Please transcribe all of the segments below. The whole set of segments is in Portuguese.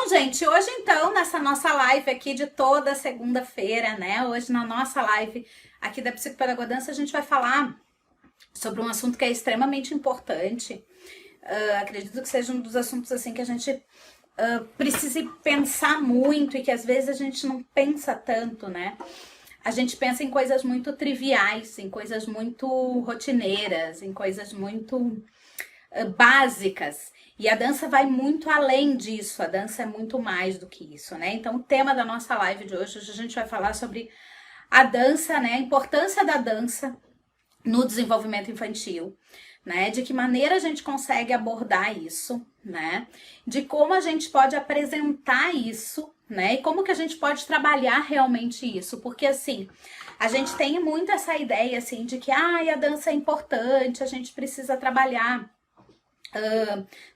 gente, hoje então, nessa nossa live aqui de toda segunda-feira, né? Hoje na nossa live aqui da Psicopedagogia, a gente vai falar sobre um assunto que é extremamente importante. Acredito que seja um dos assuntos assim que a gente precise pensar muito e que às vezes a gente não pensa tanto, né? A gente pensa em coisas muito triviais, em coisas muito rotineiras, em coisas muito básicas. E a dança vai muito além disso, a dança é muito mais do que isso, né? Então o tema da nossa live de hoje a gente vai falar sobre a dança, né? A importância da dança no desenvolvimento infantil, né? De que maneira a gente consegue abordar isso, né? De como a gente pode apresentar isso, né? E como que a gente pode trabalhar realmente isso, porque assim, a gente tem muito essa ideia assim de que a dança é importante, a gente precisa trabalhar.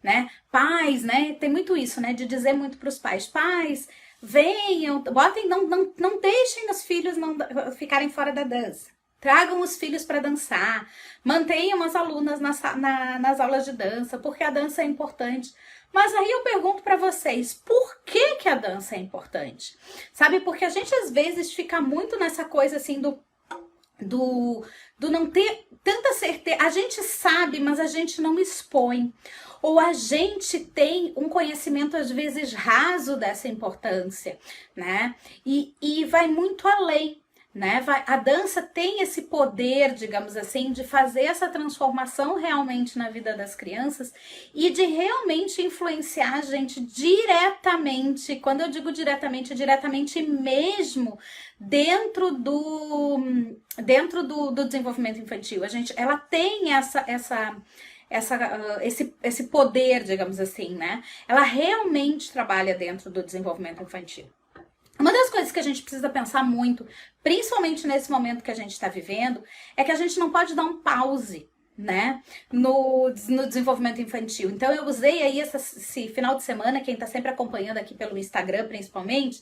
Né? Pais, né? Tem muito isso, né? De dizer muito para os pais, venham, botem, não deixem os filhos não ficarem fora da dança. Tragam os filhos para dançar, mantenham as alunas nas aulas de dança, porque a dança é importante. Mas aí eu pergunto para vocês, por que a dança é importante? Sabe, porque a gente às vezes fica muito nessa coisa assim do não ter tanta certeza. A gente sabe, mas a gente não expõe. Ou a gente tem um conhecimento, às vezes, raso dessa importância, né? E vai muito além, né? A dança tem esse poder, digamos assim, de fazer essa transformação realmente na vida das crianças e de realmente influenciar a gente diretamente. Quando eu digo diretamente, diretamente mesmo dentro do desenvolvimento infantil. Ela tem esse poder, digamos assim, né? Ela realmente trabalha dentro do desenvolvimento infantil. Uma das coisas que a gente precisa pensar muito, principalmente nesse momento que a gente está vivendo, é que a gente não pode dar um pause, né, no desenvolvimento infantil. Então eu usei aí esse final de semana, quem está sempre acompanhando aqui pelo Instagram principalmente,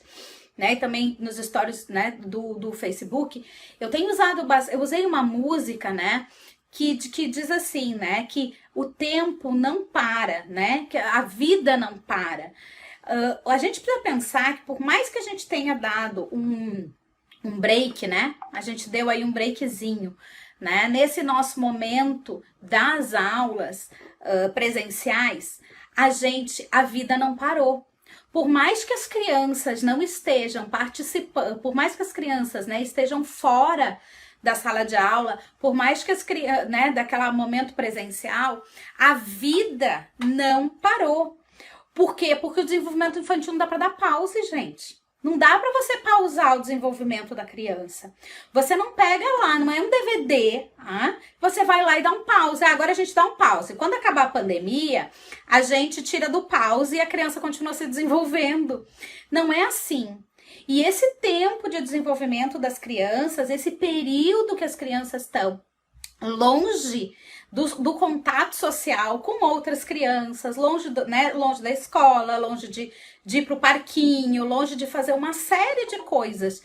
né, e também nos stories, né, do Facebook, eu usei uma música, né, que diz assim, né, que o tempo não para, né, que a vida não para. A gente precisa pensar que por mais que a gente tenha dado um break, né, a gente deu aí um breakzinho, né, nesse nosso momento das aulas presenciais, a vida não parou. Por mais que as crianças não estejam participando, por mais que as crianças, né, estejam fora da sala de aula, por mais que as crianças, né, daquele momento presencial, a vida não parou. Por quê? Porque o desenvolvimento infantil não dá para dar pause, gente. Não dá para você pausar o desenvolvimento da criança. Você não pega lá, não é um DVD, você vai lá e dá um pause. Agora a gente dá um pause. Quando acabar a pandemia, a gente tira do pause e a criança continua se desenvolvendo. Não é assim. E esse tempo de desenvolvimento das crianças, esse período que as crianças estão longe do contato social com outras crianças, longe da escola, longe de ir para o parquinho, longe de fazer uma série de coisas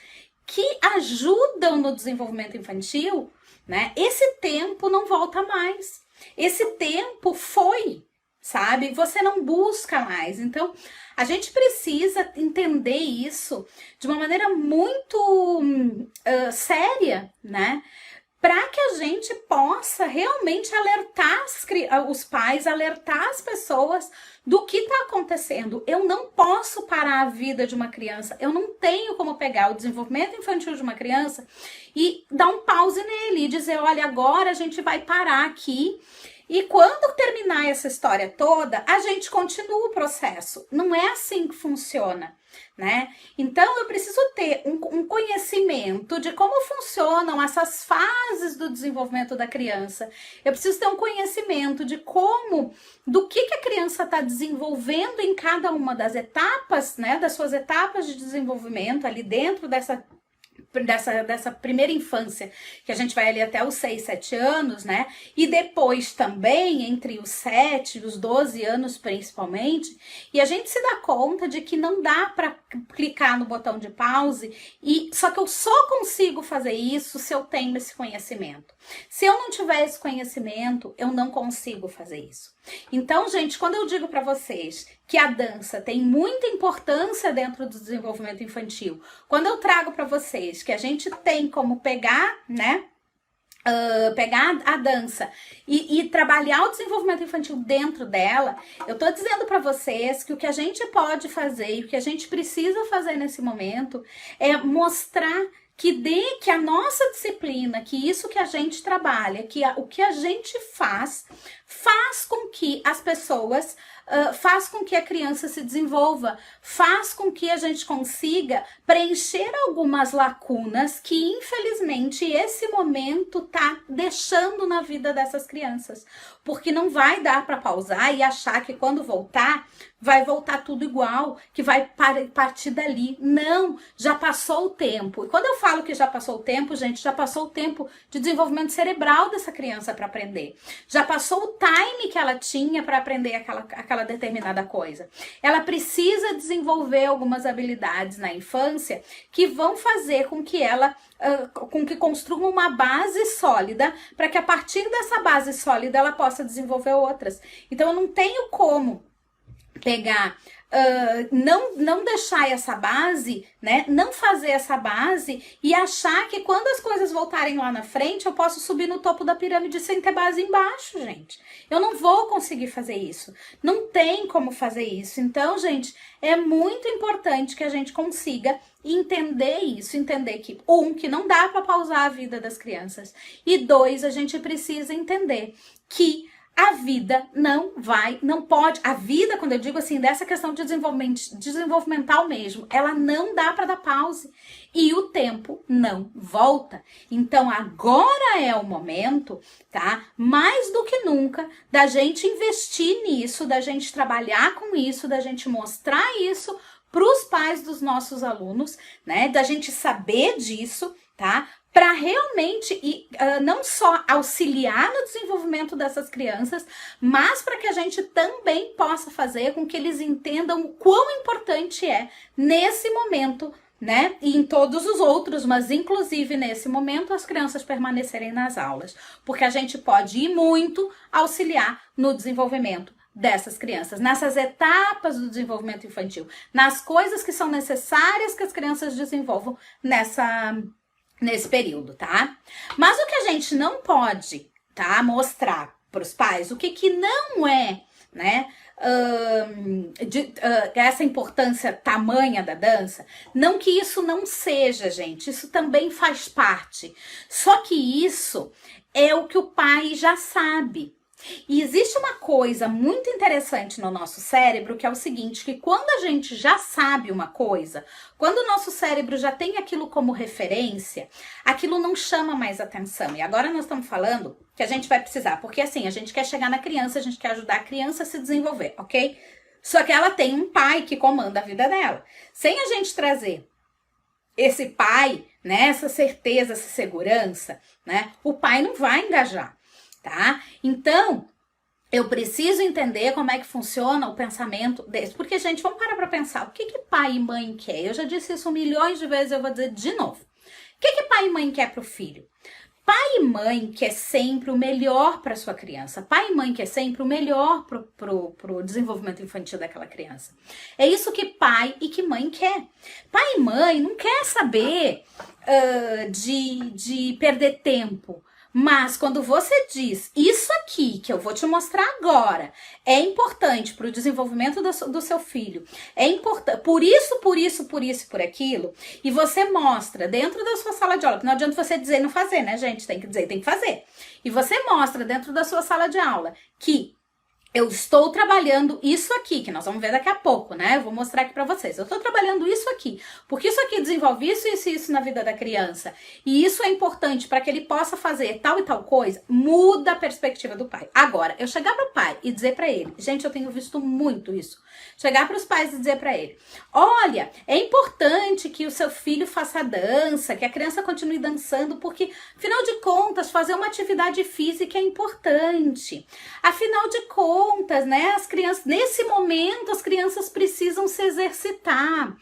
que ajudam no desenvolvimento infantil, né? Esse tempo não volta mais. Esse tempo foi, sabe? Você não busca mais. Então, a gente precisa entender isso de uma maneira muito séria, né? Para que a gente possa realmente alertar os pais, alertar as pessoas do que está acontecendo. Eu não posso parar a vida de uma criança, eu não tenho como pegar o desenvolvimento infantil de uma criança e dar um pause nele e dizer, olha, agora a gente vai parar aqui e quando terminar essa história toda, a gente continua o processo. Não é assim que funciona, né? Então eu preciso ter um conhecimento de como funcionam essas fases do desenvolvimento da criança. Eu preciso ter um conhecimento de do que a criança está desenvolvendo em cada uma das etapas, né? Das suas etapas de desenvolvimento ali dentro dessa dessa primeira infância, que a gente vai ali até os 6, 7 anos, né? E depois também, entre os 7 e os 12 anos principalmente, e a gente se dá conta de que não dá para clicar no botão de pause, só que eu só consigo fazer isso se eu tenho esse conhecimento. Se eu não tiver esse conhecimento, eu não consigo fazer isso. Então, gente, quando eu digo para vocês que a dança tem muita importância dentro do desenvolvimento infantil, quando eu trago para vocês que a gente tem como pegar, né, pegar a dança e trabalhar o desenvolvimento infantil dentro dela, eu tô dizendo para vocês que o que a gente pode fazer e o que a gente precisa fazer nesse momento é mostrar que a nossa disciplina, que isso que a gente trabalha, o que a gente faz com que as pessoas, faz com que a criança se desenvolva, faz com que a gente consiga preencher algumas lacunas que, infelizmente, esse momento tá deixando na vida dessas crianças. Porque não vai dar para pausar e achar que quando voltar, vai voltar tudo igual, que vai partir dali. Não, já passou o tempo. E quando eu falo que já passou o tempo, gente, já passou o tempo de desenvolvimento cerebral dessa criança para aprender. Já passou o time que ela tinha para aprender aquela determinada coisa. Ela precisa desenvolver algumas habilidades na infância que vão fazer com que ela construa uma base sólida, para que a partir dessa base sólida ela possa desenvolver outras. Então eu não tenho como pegar, não deixar essa base, né? Não fazer essa base e achar que quando as coisas voltarem lá na frente, eu posso subir no topo da pirâmide sem ter base embaixo, gente. Eu não vou conseguir fazer isso. Não tem como fazer isso. Então, gente, é muito importante que a gente consiga entender isso, entender que, que não dá para pausar a vida das crianças, e 2, a gente precisa entender que a vida não pode, a vida, quando eu digo assim, dessa questão de desenvolvimental mesmo, ela não dá para dar pause e o tempo não volta. Então agora é o momento, tá? Mais do que nunca, da gente investir nisso, da gente trabalhar com isso, da gente mostrar isso para os pais dos nossos alunos, né? Da gente saber disso, tá? Para realmente não só auxiliar no desenvolvimento dessas crianças, mas para que a gente também possa fazer com que eles entendam o quão importante é nesse momento, né? E em todos os outros, mas inclusive nesse momento, as crianças permanecerem nas aulas, porque a gente pode ir muito auxiliar no desenvolvimento dessas crianças, nessas etapas do desenvolvimento infantil, nas coisas que são necessárias que as crianças desenvolvam nesse período, tá? Mas o que a gente não pode, tá, mostrar para os pais, o que não é, né, essa importância tamanha da dança, não que isso não seja, gente, isso também faz parte, só que isso é o que o pai já sabe. E existe uma coisa muito interessante no nosso cérebro, que é o seguinte, que quando a gente já sabe uma coisa, quando o nosso cérebro já tem aquilo como referência, aquilo não chama mais atenção. E agora nós estamos falando que a gente vai precisar, porque assim, a gente quer chegar na criança, a gente quer ajudar a criança a se desenvolver, ok? Só que ela tem um pai que comanda a vida dela. Sem a gente trazer esse pai, né, essa certeza, essa segurança, né, o pai não vai engajar. Tá? Então, eu preciso entender como é que funciona o pensamento desse. Porque, gente, vamos parar para pensar. O que pai e mãe quer? Eu já disse isso milhões de vezes, eu vou dizer de novo. O que pai e mãe quer pro filho? Pai e mãe quer sempre o melhor para sua criança. Pai e mãe quer sempre o melhor pro desenvolvimento infantil daquela criança. É isso que pai e que mãe quer. Pai e mãe não quer saber de perder tempo. Mas quando você diz, isso aqui que eu vou te mostrar agora é importante para o desenvolvimento do seu filho, é importante por isso, por aquilo, e você mostra dentro da sua sala de aula, não adianta você dizer e não fazer, né, gente? Tem que dizer, tem que fazer. E você mostra dentro da sua sala de aula que eu estou trabalhando isso aqui, que nós vamos ver daqui a pouco, né? Eu vou mostrar aqui pra vocês. Eu estou trabalhando isso aqui, porque isso aqui desenvolve isso, isso e isso na vida da criança. E isso é importante para que ele possa fazer tal e tal coisa. Muda a perspectiva do pai. Agora, eu chegar pro pai e dizer pra ele, gente, eu tenho visto muito isso. Chegar para os pais e dizer para ele, olha, é importante que o seu filho faça dança, que a criança continue dançando, porque, afinal de contas, fazer uma atividade física é importante. Afinal de contas, né, as crianças, nesse momento, as crianças precisam se exercitar.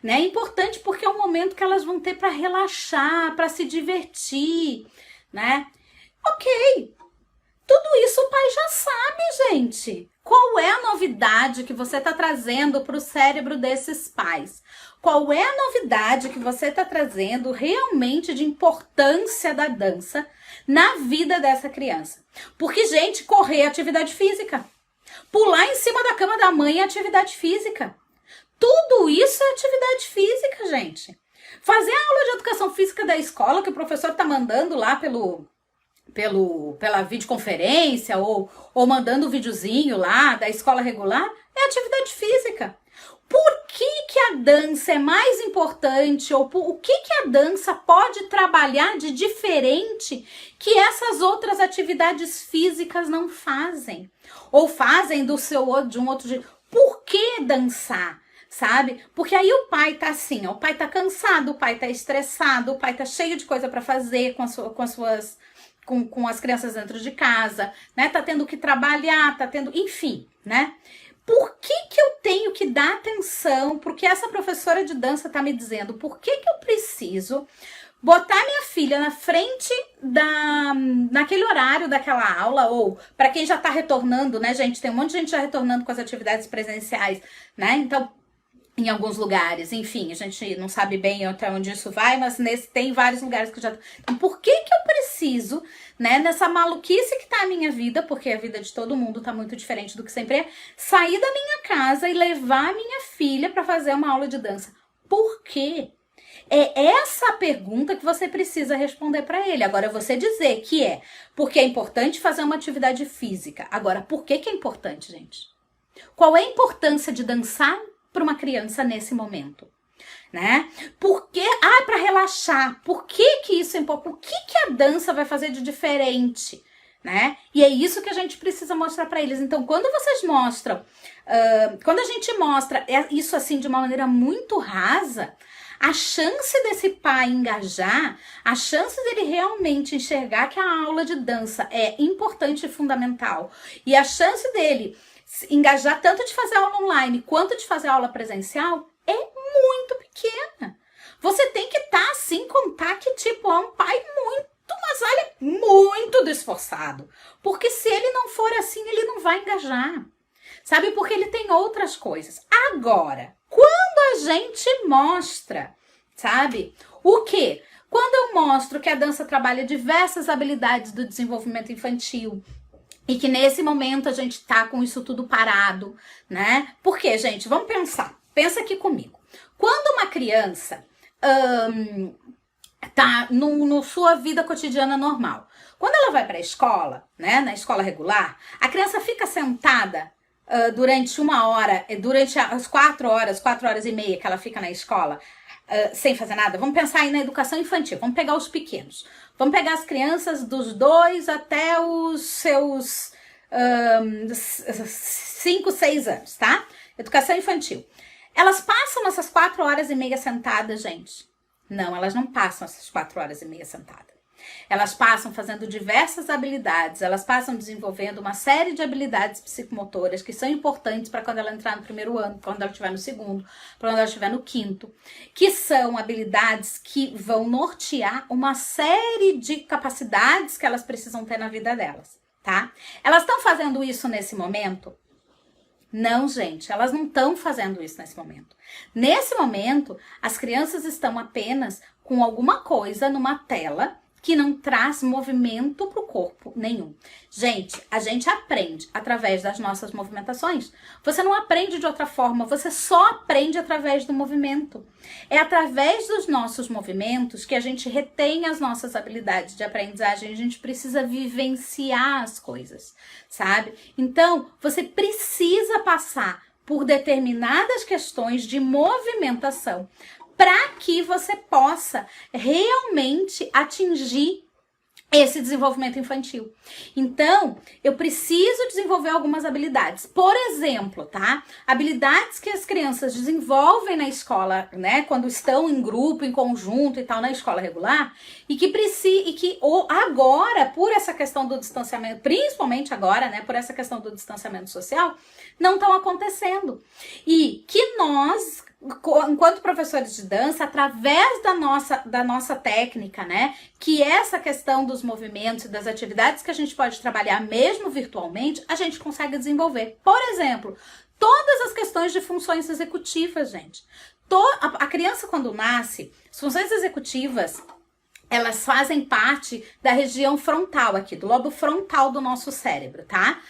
Né? É importante porque é um momento que elas vão ter para relaxar, para se divertir, né? Ok, tudo isso o pai já sabe, gente. Qual é a novidade que você está trazendo para o cérebro desses pais? Qual é a novidade que você está trazendo realmente de importância da dança na vida dessa criança? Porque, gente, correr é atividade física. Pular em cima da cama da mãe é atividade física. Tudo isso é atividade física, gente. Fazer a aula de educação física da escola que o professor está mandando lá pela videoconferência ou mandando o videozinho lá da escola regular, é atividade física. Por que a dança é mais importante ou o que a dança pode trabalhar de diferente que essas outras atividades físicas não fazem? Ou fazem de um outro jeito? Por que dançar? Sabe? Porque aí o pai tá assim, ó, o pai tá cansado, o pai tá estressado, o pai tá cheio de coisa para fazer com as crianças dentro de casa, né? Tá tendo que trabalhar, enfim, né? Por que eu tenho que dar atenção? Porque essa professora de dança tá me dizendo, por que eu preciso botar minha filha na frente naquele horário daquela aula, ou para quem já tá retornando, né, gente? Tem um monte de gente já retornando com as atividades presenciais, né? Então, em alguns lugares, enfim, a gente não sabe bem até onde isso vai, mas tem vários lugares que já... Então, por que eu preciso, né, nessa maluquice que tá a minha vida, porque a vida de todo mundo tá muito diferente do que sempre é, sair da minha casa e levar a minha filha para fazer uma aula de dança? Por quê? É essa a pergunta que você precisa responder para ele. Agora, você dizer que porque é importante fazer uma atividade física. Agora, por que é importante, gente? Qual é a importância de dançar para uma criança nesse momento, né? Porque, para relaxar. Por que isso é importante? O que a dança vai fazer de diferente, né? E é isso que a gente precisa mostrar para eles. Então, quando vocês mostram, quando a gente mostra isso assim de uma maneira muito rasa, a chance desse pai engajar, a chance dele realmente enxergar que a aula de dança é importante e fundamental, e a chance dele engajar tanto de fazer aula online quanto de fazer aula presencial é muito pequena. Você tem que estar assim, contar que tipo, é um pai mas olha, muito esforçado. Porque se ele não for assim, ele não vai engajar. Sabe? Porque ele tem outras coisas. Agora, quando a gente mostra, sabe? O quê? Quando eu mostro que a dança trabalha diversas habilidades do desenvolvimento infantil, e que nesse momento a gente tá com isso tudo parado, né? Porque, gente, vamos pensar. Pensa aqui comigo. Quando uma criança tá no sua vida cotidiana normal, quando ela vai para a escola, né? Na escola regular, a criança fica sentada durante uma hora, durante as 4 horas e meia que ela fica na escola, sem fazer nada. Vamos pensar aí na educação infantil. Vamos pegar os pequenos. Vamos pegar as crianças dos 2 até os seus 5, 6 anos, tá? Educação infantil. Elas passam essas 4 horas e meia sentadas, gente? Não, elas não passam essas 4 horas e meia sentadas. Elas passam fazendo diversas habilidades, elas passam desenvolvendo uma série de habilidades psicomotoras que são importantes para quando ela entrar no primeiro ano, quando ela estiver no segundo, quando ela estiver no quinto, que são habilidades que vão nortear uma série de capacidades que elas precisam ter na vida delas, tá? Elas estão fazendo isso nesse momento? Não, gente, elas não estão fazendo isso nesse momento. Nesse momento, as crianças estão apenas com alguma coisa numa tela que não traz movimento para o corpo nenhum. Gente, a gente aprende através das nossas movimentações. Você não aprende de outra forma, você só aprende através do movimento. É através dos nossos movimentos que a gente retém as nossas habilidades de aprendizagem. A gente precisa vivenciar as coisas, sabe? Então, você precisa passar por determinadas questões de movimentação para que você possa realmente atingir esse desenvolvimento infantil. Então, eu preciso desenvolver algumas habilidades. Por exemplo, tá? Habilidades que as crianças desenvolvem na escola, né? Quando estão em grupo, em conjunto e tal, na escola regular, e que agora, por essa questão do distanciamento, principalmente agora, né? Por essa questão do distanciamento social, não estão acontecendo. E que nós, enquanto professores de dança, através da nossa técnica, né, que é essa questão dos movimentos e das atividades que a gente pode trabalhar mesmo virtualmente, a gente consegue desenvolver. Por exemplo, todas as questões de funções executivas, gente. A criança, quando nasce, as funções executivas, elas fazem parte da região frontal aqui, do lobo frontal do nosso cérebro, tá?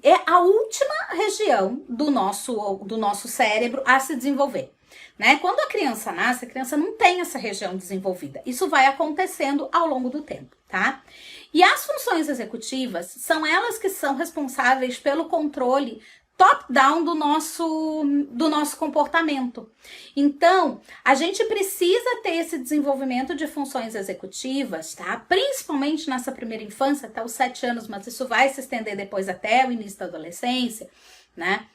É a última região do nosso cérebro a se desenvolver, né? Quando a criança nasce, a criança não tem essa região desenvolvida. Isso vai acontecendo ao longo do tempo, tá? E as funções executivas são elas que são responsáveis pelo controle top-down do nosso comportamento. Então, a gente precisa ter esse desenvolvimento de funções executivas, tá? Principalmente nessa primeira infância, até os 7 anos, mas isso vai se estender depois até o início da adolescência, né?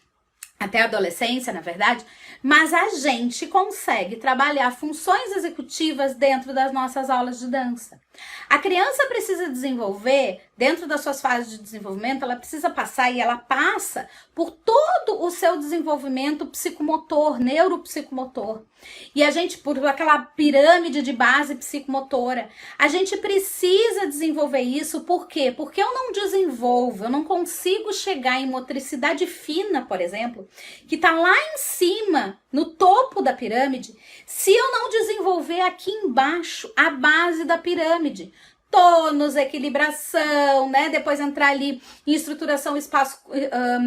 Até a adolescência, na verdade, mas a gente consegue trabalhar funções executivas dentro das nossas aulas de dança. A criança precisa desenvolver, dentro das suas fases de desenvolvimento, ela precisa passar e ela passa por todo o seu desenvolvimento psicomotor, neuropsicomotor. E a gente, por aquela pirâmide de base psicomotora, a gente precisa desenvolver isso, por quê? Porque eu não desenvolvo, eu não consigo chegar em motricidade fina, por exemplo, que está lá em cima, no topo da pirâmide, se eu não desenvolver aqui embaixo a base da pirâmide. Tônus, equilibração, né? Depois entrar ali em estruturação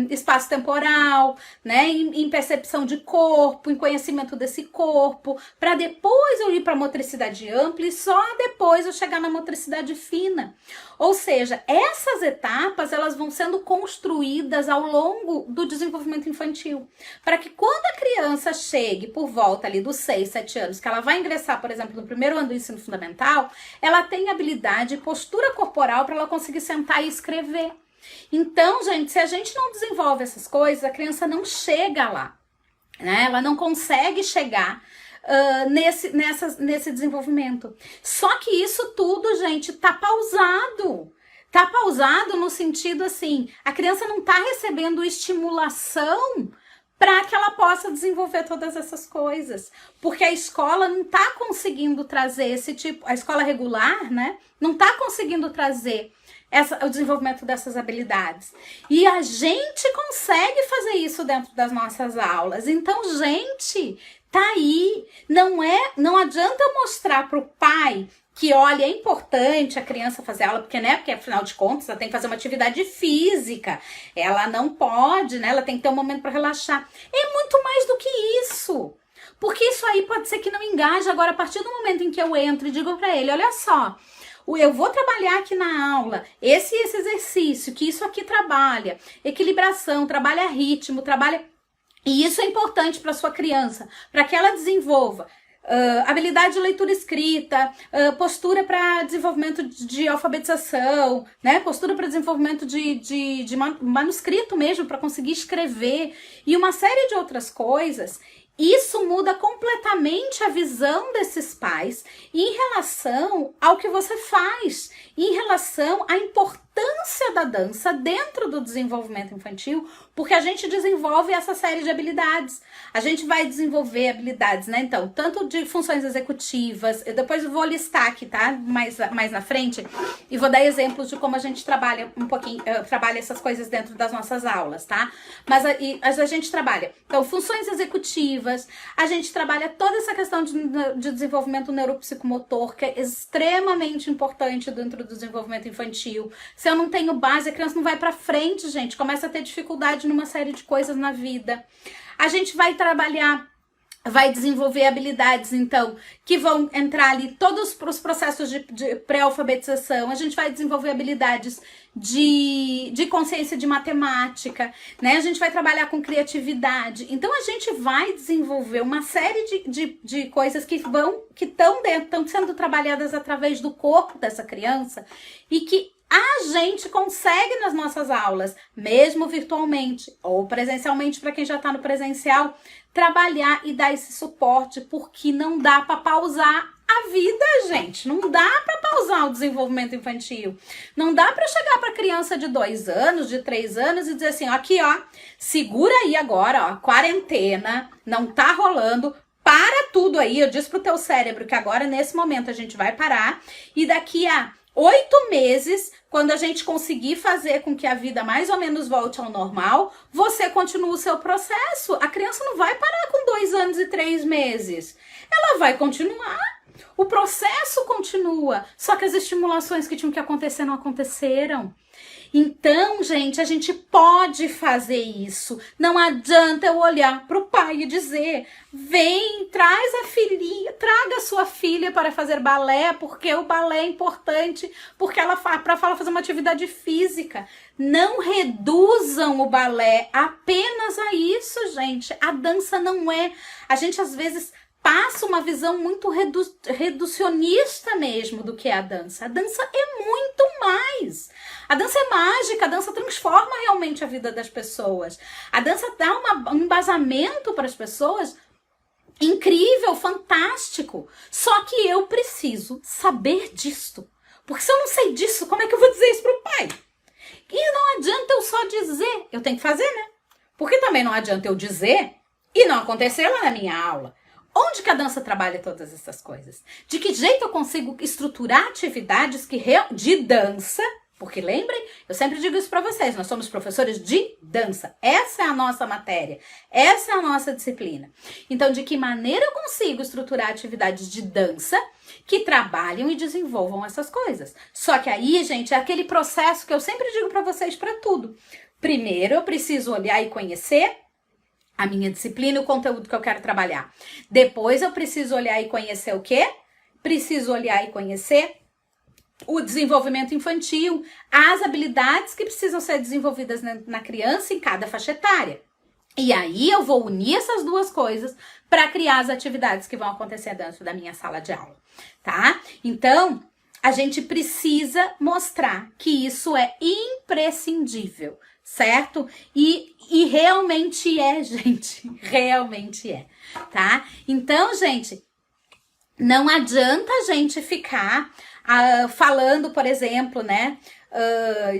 espaço-temporal, né? Em percepção de corpo, em conhecimento desse corpo, para depois eu ir para a motricidade ampla e só depois eu chegar na motricidade fina. Ou seja, essas etapas elas vão sendo construídas ao longo do desenvolvimento infantil, para que quando a criança chegue por volta ali dos 6, 7 anos, que ela vai ingressar, por exemplo, no primeiro ano do ensino fundamental, ela tem habilidade de postura corporal para ela conseguir sentar e escrever. Então, gente, se a gente não desenvolve essas coisas, a criança não chega lá, né? Ela não consegue chegar nesse desenvolvimento. Só que isso tudo, gente, tá pausado. Tá pausado no sentido assim, a criança não tá recebendo estimulação para que ela possa desenvolver todas essas coisas. Porque a escola não tá conseguindo trazer esse tipo, a escola regular, né? Não tá conseguindo trazer o desenvolvimento dessas habilidades. E a gente consegue fazer isso dentro das nossas aulas. Então, gente, tá aí. Não adianta eu mostrar pro pai que, olha, é importante a criança fazer aula, porque, né, porque afinal de contas ela tem que fazer uma atividade física, ela não pode, né, ela tem que ter um momento para relaxar. É muito mais do que isso, porque isso aí pode ser que não engaje. Agora, a partir do momento em que eu entro e digo para ele, olha só, eu vou trabalhar aqui na aula esse exercício, que isso aqui trabalha equilibração, trabalha ritmo, trabalha... E isso é importante para sua criança, para que ela desenvolva habilidade de leitura e escrita, postura para desenvolvimento de alfabetização, né? Postura para desenvolvimento de manuscrito mesmo, para conseguir escrever, e uma série de outras coisas. Isso muda completamente a visão desses pais em relação ao que você faz, em relação à importância da dança dentro do desenvolvimento infantil, porque a gente desenvolve essa série de habilidades. A gente vai desenvolver habilidades, né? Então, tanto de funções executivas, eu depois vou listar aqui, tá? Mais na frente, e vou dar exemplos de como a gente trabalha um pouquinho, trabalha essas coisas dentro das nossas aulas, tá? Mas a gente trabalha, então, funções executivas, a gente trabalha toda essa questão de desenvolvimento neuropsicomotor, que é extremamente importante dentro do desenvolvimento infantil. Se eu não tenho base, a criança não vai pra frente, gente, começa a ter dificuldade numa série de coisas na vida. A gente vai trabalhar, vai desenvolver habilidades, então, que vão entrar ali todos os processos de pré-alfabetização. A gente vai desenvolver habilidades de consciência de matemática, né? A gente vai trabalhar com criatividade. Então, a gente vai desenvolver uma série de coisas que estão sendo trabalhadas através do corpo dessa criança e que a gente consegue nas nossas aulas, mesmo virtualmente ou presencialmente, para quem já está no presencial, trabalhar e dar esse suporte, porque não dá para pausar a vida, gente. Não dá para pausar o desenvolvimento infantil. Não dá para chegar para criança de 2 anos, de 3 anos e dizer assim, ó, aqui, ó, segura aí agora, ó, quarentena, não tá rolando, para tudo aí. Eu disse pro teu cérebro que agora, nesse momento, a gente vai parar e daqui a 8 meses, quando a gente conseguir fazer com que a vida mais ou menos volte ao normal, você continua o seu processo. A criança não vai parar com 2 anos e 3 meses. Ela vai continuar. O processo continua. Só que as estimulações que tinham que acontecer não aconteceram. Então, gente, a gente pode fazer isso. Não adianta eu olhar para o pai e dizer, vem, traz a filhinha, traga a sua filha para fazer balé, porque o balé é importante, porque ela para fazer uma atividade física. Não reduzam o balé apenas a isso, gente. A dança não é... A gente, às vezes, passa uma visão muito reducionista mesmo do que é a dança. A dança é muito mais. A dança é mágica, a dança transforma realmente a vida das pessoas. A dança dá um embasamento para as pessoas incrível, fantástico. Só que eu preciso saber disto. Porque se eu não sei disso, como é que eu vou dizer isso para o pai? E não adianta eu só dizer, eu tenho que fazer, né? Porque também não adianta eu dizer e não acontecer lá na minha aula. Onde que a dança trabalha todas essas coisas? De que jeito eu consigo estruturar atividades de dança? Porque lembrem, eu sempre digo isso para vocês, nós somos professores de dança. Essa é a nossa matéria, essa é a nossa disciplina. Então, de que maneira eu consigo estruturar atividades de dança que trabalham e desenvolvam essas coisas? Só que aí, gente, é aquele processo que eu sempre digo para vocês para tudo. Primeiro, eu preciso olhar e conhecer a minha disciplina e o conteúdo que eu quero trabalhar. Depois, eu preciso olhar e conhecer o quê? Preciso olhar e conhecer o desenvolvimento infantil, as habilidades que precisam ser desenvolvidas na criança em cada faixa etária. E aí eu vou unir essas duas coisas para criar as atividades que vão acontecer dentro da minha sala de aula, tá? Então, a gente precisa mostrar que isso é imprescindível, certo? E realmente é, gente, realmente é, tá? Então, gente, não adianta a gente ficar falando, por exemplo, né,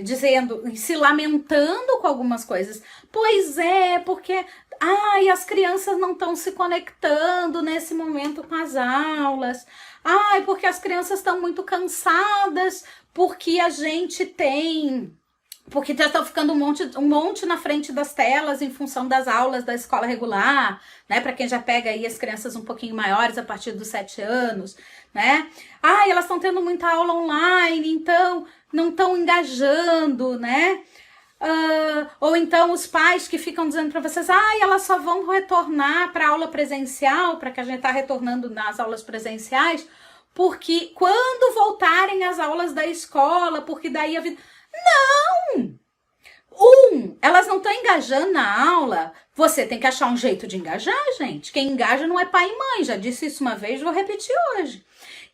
dizendo, se lamentando com algumas coisas. Pois é, porque as crianças não estão se conectando nesse momento com as aulas. Porque as crianças estão muito cansadas, porque a gente tem... Porque já está ficando um monte na frente das telas em função das aulas da escola regular, né? Para quem já pega aí as crianças um pouquinho maiores a partir dos 7 anos, né? Elas estão tendo muita aula online, então não estão engajando, né? Ou então os pais que ficam dizendo para vocês, elas só vão retornar para a aula presencial, para que a gente está retornando nas aulas presenciais, porque quando voltarem as aulas da escola, porque daí a vida... Não! Elas não estão engajando na aula. Você tem que achar um jeito de engajar, gente. Quem engaja não é pai e mãe. Já disse isso uma vez, vou repetir hoje.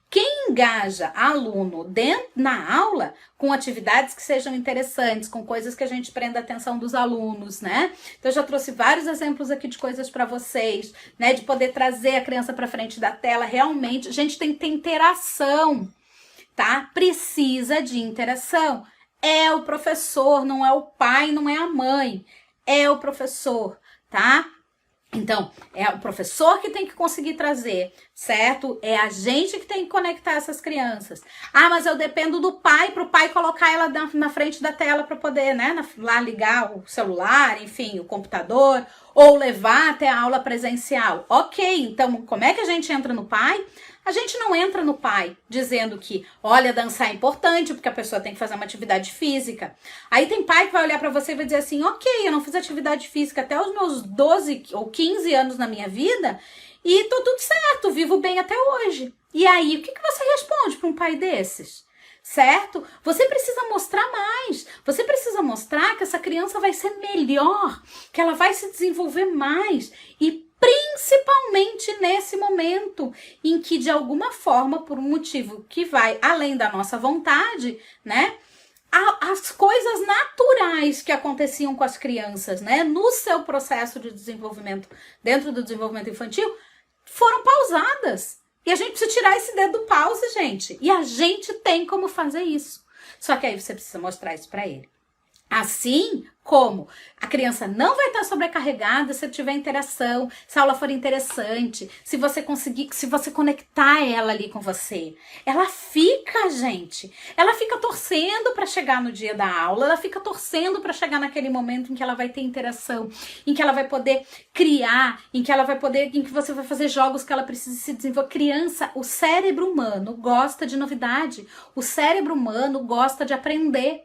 Quem engaja aluno na aula com atividades que sejam interessantes, com coisas que a gente prenda a atenção dos alunos, né? Então, eu já trouxe vários exemplos aqui de coisas para vocês, né? De poder trazer a criança para frente da tela. Realmente, a gente tem que ter interação, tá? Precisa de interação. é o professor, não é o pai, não é a mãe, é o professor, tá? Então, é o professor que tem que conseguir trazer, certo? É a gente que tem que conectar essas crianças. Ah, mas eu dependo do pai, para o pai colocar ela na frente da tela para poder, né, lá ligar o celular, enfim, o computador, ou levar até a aula presencial. Ok, então como é que a gente entra no pai? A gente não entra no pai dizendo que, olha, dançar é importante porque a pessoa tem que fazer uma atividade física. Aí tem pai que vai olhar pra você e vai dizer assim, ok, eu não fiz atividade física até os meus 12 ou 15 anos na minha vida e tô tudo certo, vivo bem até hoje. E aí, o que você responde pra um pai desses? Certo? Você precisa mostrar mais. Você precisa mostrar que essa criança vai ser melhor, que ela vai se desenvolver mais e principalmente nesse momento em que, de alguma forma, por um motivo que vai além da nossa vontade, né? As coisas naturais que aconteciam com as crianças, né? No seu processo de desenvolvimento, dentro do desenvolvimento infantil, foram pausadas. E a gente precisa tirar esse dedo do pause, gente. E a gente tem como fazer isso. Só que aí você precisa mostrar isso para ele. Assim como a criança não vai estar sobrecarregada se tiver interação, se a aula for interessante, se você conseguir, se você conectar ela ali com você. Ela fica, gente. Ela fica torcendo para chegar no dia da aula, ela fica torcendo para chegar naquele momento em que ela vai ter interação, em que ela vai poder criar, em que você vai fazer jogos que ela precisa se desenvolver. Criança, o cérebro humano gosta de novidade. O cérebro humano gosta de aprender.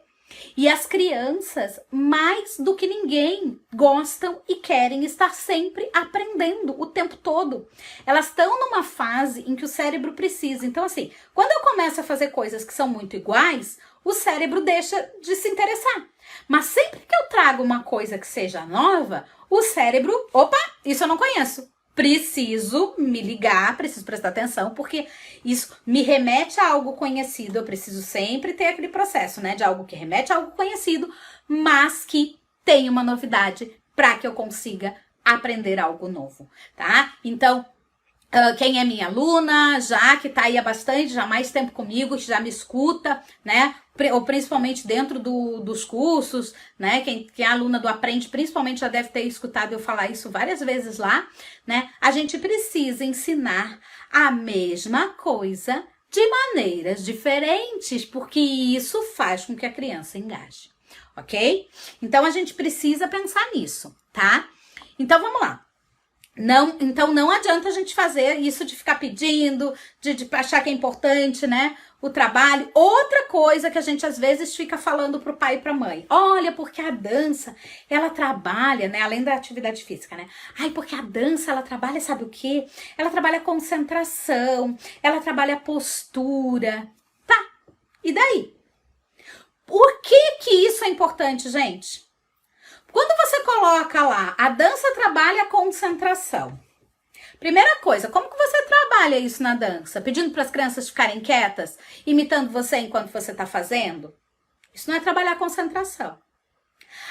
E as crianças, mais do que ninguém, gostam e querem estar sempre aprendendo o tempo todo. Elas estão numa fase em que o cérebro precisa. Então, assim, quando eu começo a fazer coisas que são muito iguais, o cérebro deixa de se interessar. Mas sempre que eu trago uma coisa que seja nova, o cérebro, opa, isso eu não conheço. Preciso me ligar, preciso prestar atenção, porque isso me remete a algo conhecido. Eu preciso sempre ter aquele processo, né? De algo que remete a algo conhecido, mas que tem uma novidade para que eu consiga aprender algo novo, tá? Então, quem é minha aluna, já que tá aí há mais tempo comigo, que já me escuta, né? Ou principalmente dentro dos cursos, né? Quem é aluna do Aprende, principalmente já deve ter escutado eu falar isso várias vezes lá, né? A gente precisa ensinar a mesma coisa de maneiras diferentes, porque isso faz com que a criança engaje, ok? Então, a gente precisa pensar nisso, tá? Então, vamos lá. Então não adianta a gente fazer isso de ficar pedindo, de achar que é importante, né? O trabalho. Outra coisa que a gente às vezes fica falando pro pai e pra mãe. Olha, porque a dança, ela trabalha, né? Além da atividade física, né? Ai, porque a dança, ela trabalha, sabe o quê? Ela trabalha concentração, ela trabalha postura. Tá, e daí? Por que isso é importante, gente? Quando você coloca lá, a dança trabalha a concentração. Primeira coisa, como que você trabalha isso na dança? Pedindo para as crianças ficarem quietas, imitando você enquanto você está fazendo? Isso não é trabalhar a concentração.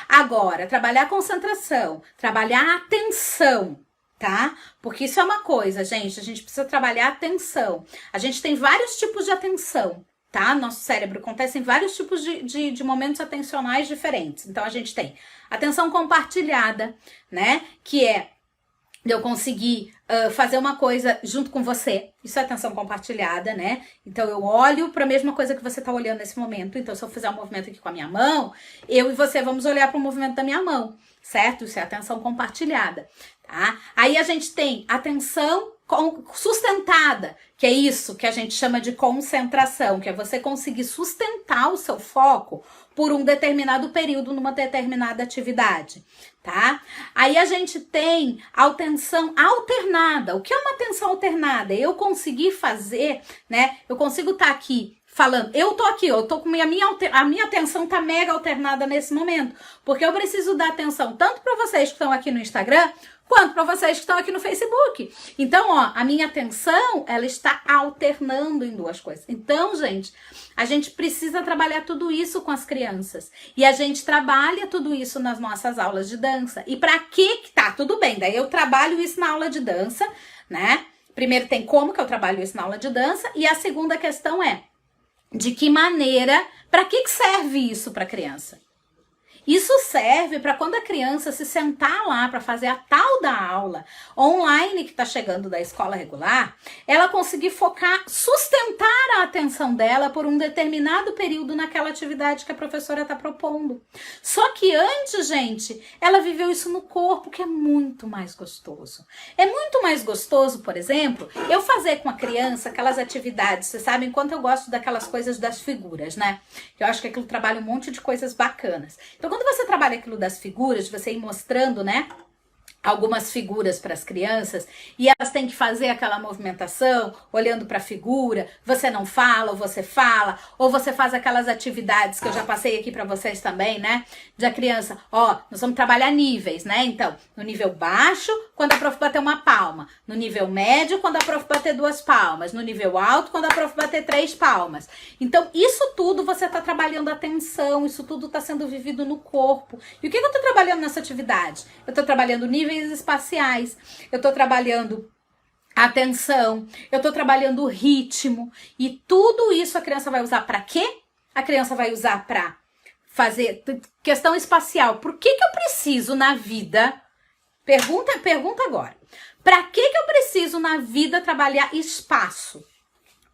Agora, trabalhar a concentração, trabalhar a atenção, tá? Porque isso é uma coisa, gente, a gente precisa trabalhar a atenção. A gente tem vários tipos de atenção. Tá? Nosso cérebro acontecem vários tipos de momentos atencionais diferentes. Então, a gente tem atenção compartilhada, né? Que é eu conseguir fazer uma coisa junto com você. Isso é atenção compartilhada, né? Então, eu olho para a mesma coisa que você está olhando nesse momento. Então, se eu fizer um movimento aqui com a minha mão, eu e você vamos olhar para o movimento da minha mão, certo? Isso é atenção compartilhada, tá? Aí, a gente tem atenção sustentada, que é isso que a gente chama de concentração, que é você conseguir sustentar o seu foco por um determinado período numa determinada atividade, tá? Aí a gente tem a atenção alternada. O que é uma atenção alternada? Eu conseguir fazer, né? Eu consigo estar aqui falando, eu tô aqui, eu tô com a minha atenção tá mega alternada nesse momento, porque eu preciso dar atenção tanto para vocês que estão aqui no Instagram, quanto para vocês que estão aqui no Facebook. Então, ó, a minha atenção, ela está alternando em duas coisas. Então, gente, a gente precisa trabalhar tudo isso com as crianças. E a gente trabalha tudo isso nas nossas aulas de dança. E para que tá? Tudo bem, daí eu trabalho isso na aula de dança, né? Primeiro tem como que eu trabalho isso na aula de dança. E a segunda questão é, De que maneira, para que serve isso para a criança? Isso serve para quando a criança se sentar lá para fazer a tal da aula online que está chegando da escola regular, ela conseguir focar, sustentar a atenção dela por um determinado período naquela atividade que a professora está propondo. Só que antes, gente, ela viveu isso no corpo, que é muito mais gostoso. É muito mais gostoso, por exemplo, eu fazer com a criança aquelas atividades, vocês sabem quanto eu gosto daquelas coisas das figuras, né? Eu acho que aquilo trabalha um monte de coisas bacanas. Então, quando você trabalha aquilo das figuras, de você ir mostrando, né, algumas figuras para as crianças e elas têm que fazer aquela movimentação olhando para a figura, você não fala ou você fala, ou você faz aquelas atividades que eu já passei aqui para vocês também, né, de a criança, ó, nós vamos trabalhar níveis, né, então, no nível baixo, quando a prof bater uma palma, no nível médio, quando a prof bater 2 palmas, no nível alto, quando a prof bater 3 palmas. Então, isso tudo você está trabalhando a atenção, isso tudo está sendo vivido no corpo. E o que eu estou trabalhando nessa atividade? Eu estou trabalhando níveis espaciais, eu tô trabalhando atenção, eu tô trabalhando ritmo, e tudo isso a criança vai usar para quê? A criança vai usar para fazer questão espacial. Por que eu preciso na vida? Pergunta agora. Para que eu preciso na vida trabalhar espaço?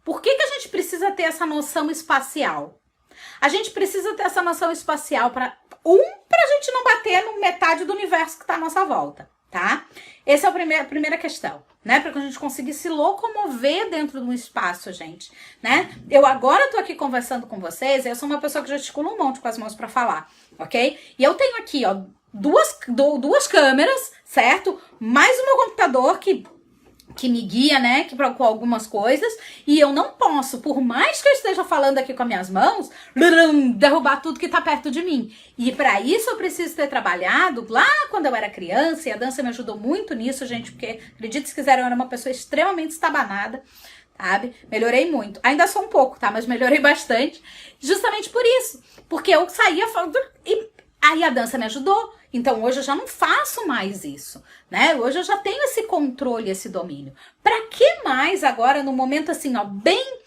Por que a gente precisa ter essa noção espacial? A gente precisa ter essa noção espacial pra gente não bater no metade do universo que tá à nossa volta, tá? Essa é a primeira questão, né? Pra que a gente conseguir se locomover dentro de um espaço, gente, né? Eu agora tô aqui conversando com vocês, eu sou uma pessoa que gesticula um monte com as mãos pra falar, ok? E eu tenho aqui, ó, duas câmeras, certo? Mais o meu computador que me guia, né, com algumas coisas, e eu não posso, por mais que eu esteja falando aqui com as minhas mãos, derrubar tudo que tá perto de mim. E para isso eu preciso ter trabalhado lá quando eu era criança, e a dança me ajudou muito nisso, gente, porque, acredite se quiserem, eu era uma pessoa extremamente estabanada, sabe? Melhorei muito. Ainda sou um pouco, tá? Mas melhorei bastante, justamente por isso. Porque eu saía falando, e aí a dança me ajudou. Então, hoje eu já não faço mais isso, né? Hoje eu já tenho esse controle, esse domínio. Pra que mais agora, no momento assim, ó, bem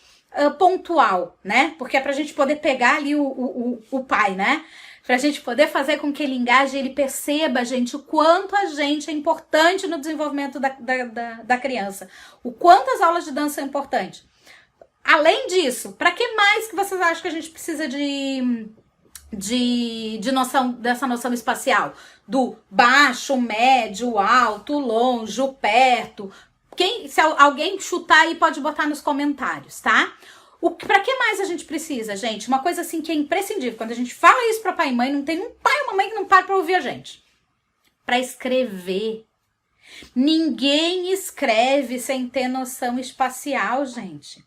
pontual, né? Porque é pra gente poder pegar ali o pai, né? Pra gente poder fazer com que ele engaje, ele perceba, gente, o quanto a gente é importante no desenvolvimento da criança. O quanto as aulas de dança são importantes. Além disso, pra que mais que vocês acham que a gente precisa dessa noção espacial, do baixo, médio, alto, longe, perto? Se alguém chutar aí, pode botar nos comentários, tá? Pra que mais a gente precisa, gente? Uma coisa assim que é imprescindível, quando a gente fala isso pra pai e mãe, não tem um pai ou uma mãe que não para pra ouvir a gente. Pra escrever. Ninguém escreve sem ter noção espacial, gente.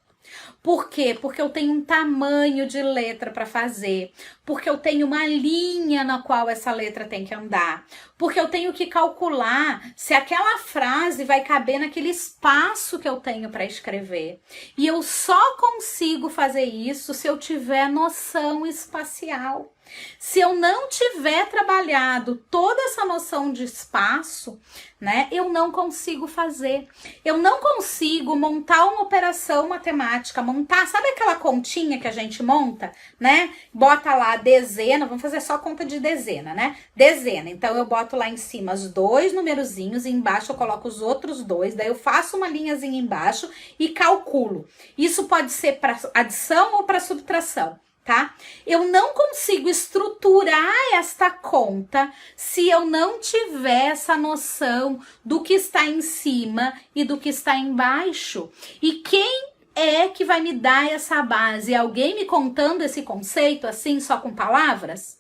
Por quê? Porque eu tenho um tamanho de letra para fazer, porque eu tenho uma linha na qual essa letra tem que andar, porque eu tenho que calcular se aquela frase vai caber naquele espaço que eu tenho para escrever. E eu só consigo fazer isso se eu tiver noção espacial. Se eu não tiver trabalhado toda essa noção de espaço, né, eu não consigo fazer. Eu não consigo montar uma operação matemática, sabe aquela continha que a gente monta, né? Bota lá dezena, vamos fazer só conta de dezena, né? Dezena, então eu boto lá em cima os 2 numerozinhos e embaixo eu coloco os outros 2, daí eu faço uma linhazinha embaixo e calculo. Isso pode ser para adição ou para subtração. Tá? Eu não consigo estruturar esta conta se eu não tiver essa noção do que está em cima e do que está embaixo. E quem é que vai me dar essa base? Alguém me contando esse conceito assim, só com palavras?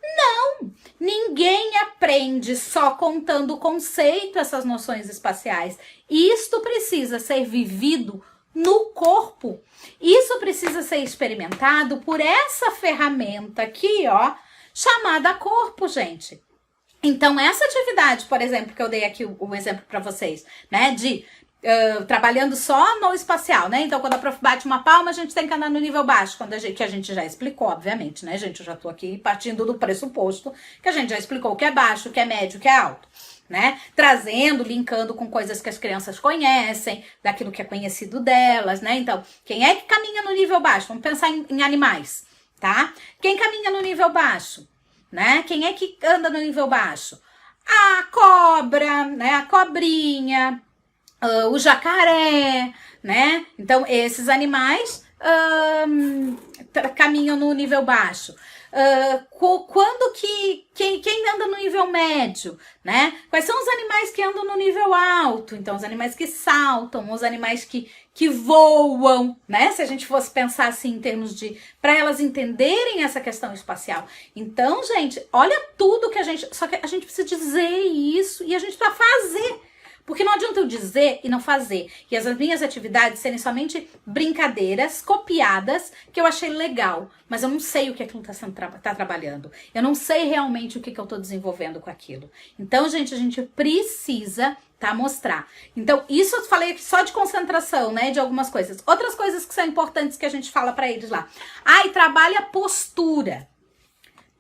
Não! Ninguém aprende só contando o conceito, essas noções espaciais. Isto precisa ser vivido no corpo. Isso precisa ser experimentado por essa ferramenta aqui, ó, chamada corpo, gente. Então, essa atividade, por exemplo, que eu dei aqui o exemplo para vocês, né, de trabalhando só no espacial, né? Então, quando a prof bate uma palma, a gente tem que andar no nível baixo, que a gente já explicou, obviamente, né, gente? Eu já tô aqui partindo do pressuposto que a gente já explicou o que é baixo, o que é médio, o que é alto. né? Trazendo, linkando com coisas que as crianças conhecem, daquilo que é conhecido delas, né? Então, quem é que caminha no nível baixo? Vamos pensar em animais, tá? Quem caminha no nível baixo, né? Quem é que anda no nível baixo? A cobra, né? A cobrinha, o jacaré, né? Então, esses animais caminham no nível baixo. Quando que quem anda no nível médio, né? Quais são os animais que andam no nível alto? Então, os animais que saltam, os animais que voam, né? Se a gente fosse pensar assim em termos de para elas entenderem essa questão espacial. Então, gente, olha tudo que a gente, só que a gente precisa dizer isso e a gente precisa fazer. Porque não adianta eu dizer e não fazer. E as minhas atividades serem somente brincadeiras, copiadas, que eu achei legal. Mas eu não sei o que aquilo tá trabalhando. Eu não sei realmente o que eu tô desenvolvendo com aquilo. Então, gente, a gente precisa, tá, mostrar. Então, isso eu falei aqui só de concentração, né, de algumas coisas. Outras coisas que são importantes que a gente fala pra eles lá. E trabalha postura.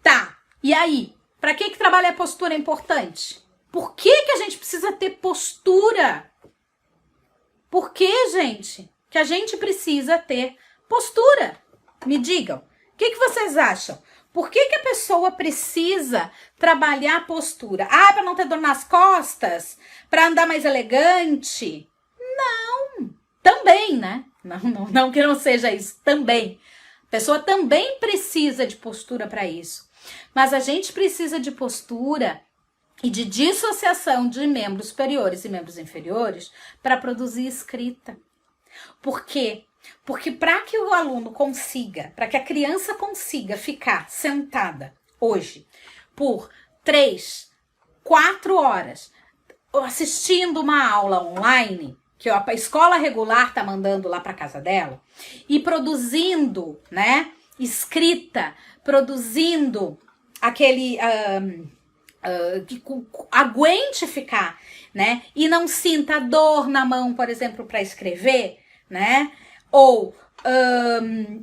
Tá, e aí? Pra que trabalhar a postura é importante? Por que a gente precisa ter postura? Por que, gente, que a gente precisa ter postura? Me digam. O que vocês acham? Por que a pessoa precisa trabalhar a postura? Para não ter dor nas costas? Para andar mais elegante? Não. Também, né? Não que não seja isso. Também. A pessoa também precisa de postura para isso. Mas a gente precisa de postura e de dissociação de membros superiores e membros inferiores para produzir escrita. Por quê? Porque para que o aluno consiga, para que a criança consiga ficar sentada hoje por 3, 4 horas assistindo uma aula online, que a escola regular está mandando lá para casa dela, e produzindo, né, escrita, produzindo aquele... que aguente ficar, né? E não sinta dor na mão, por exemplo, para escrever, né? Ou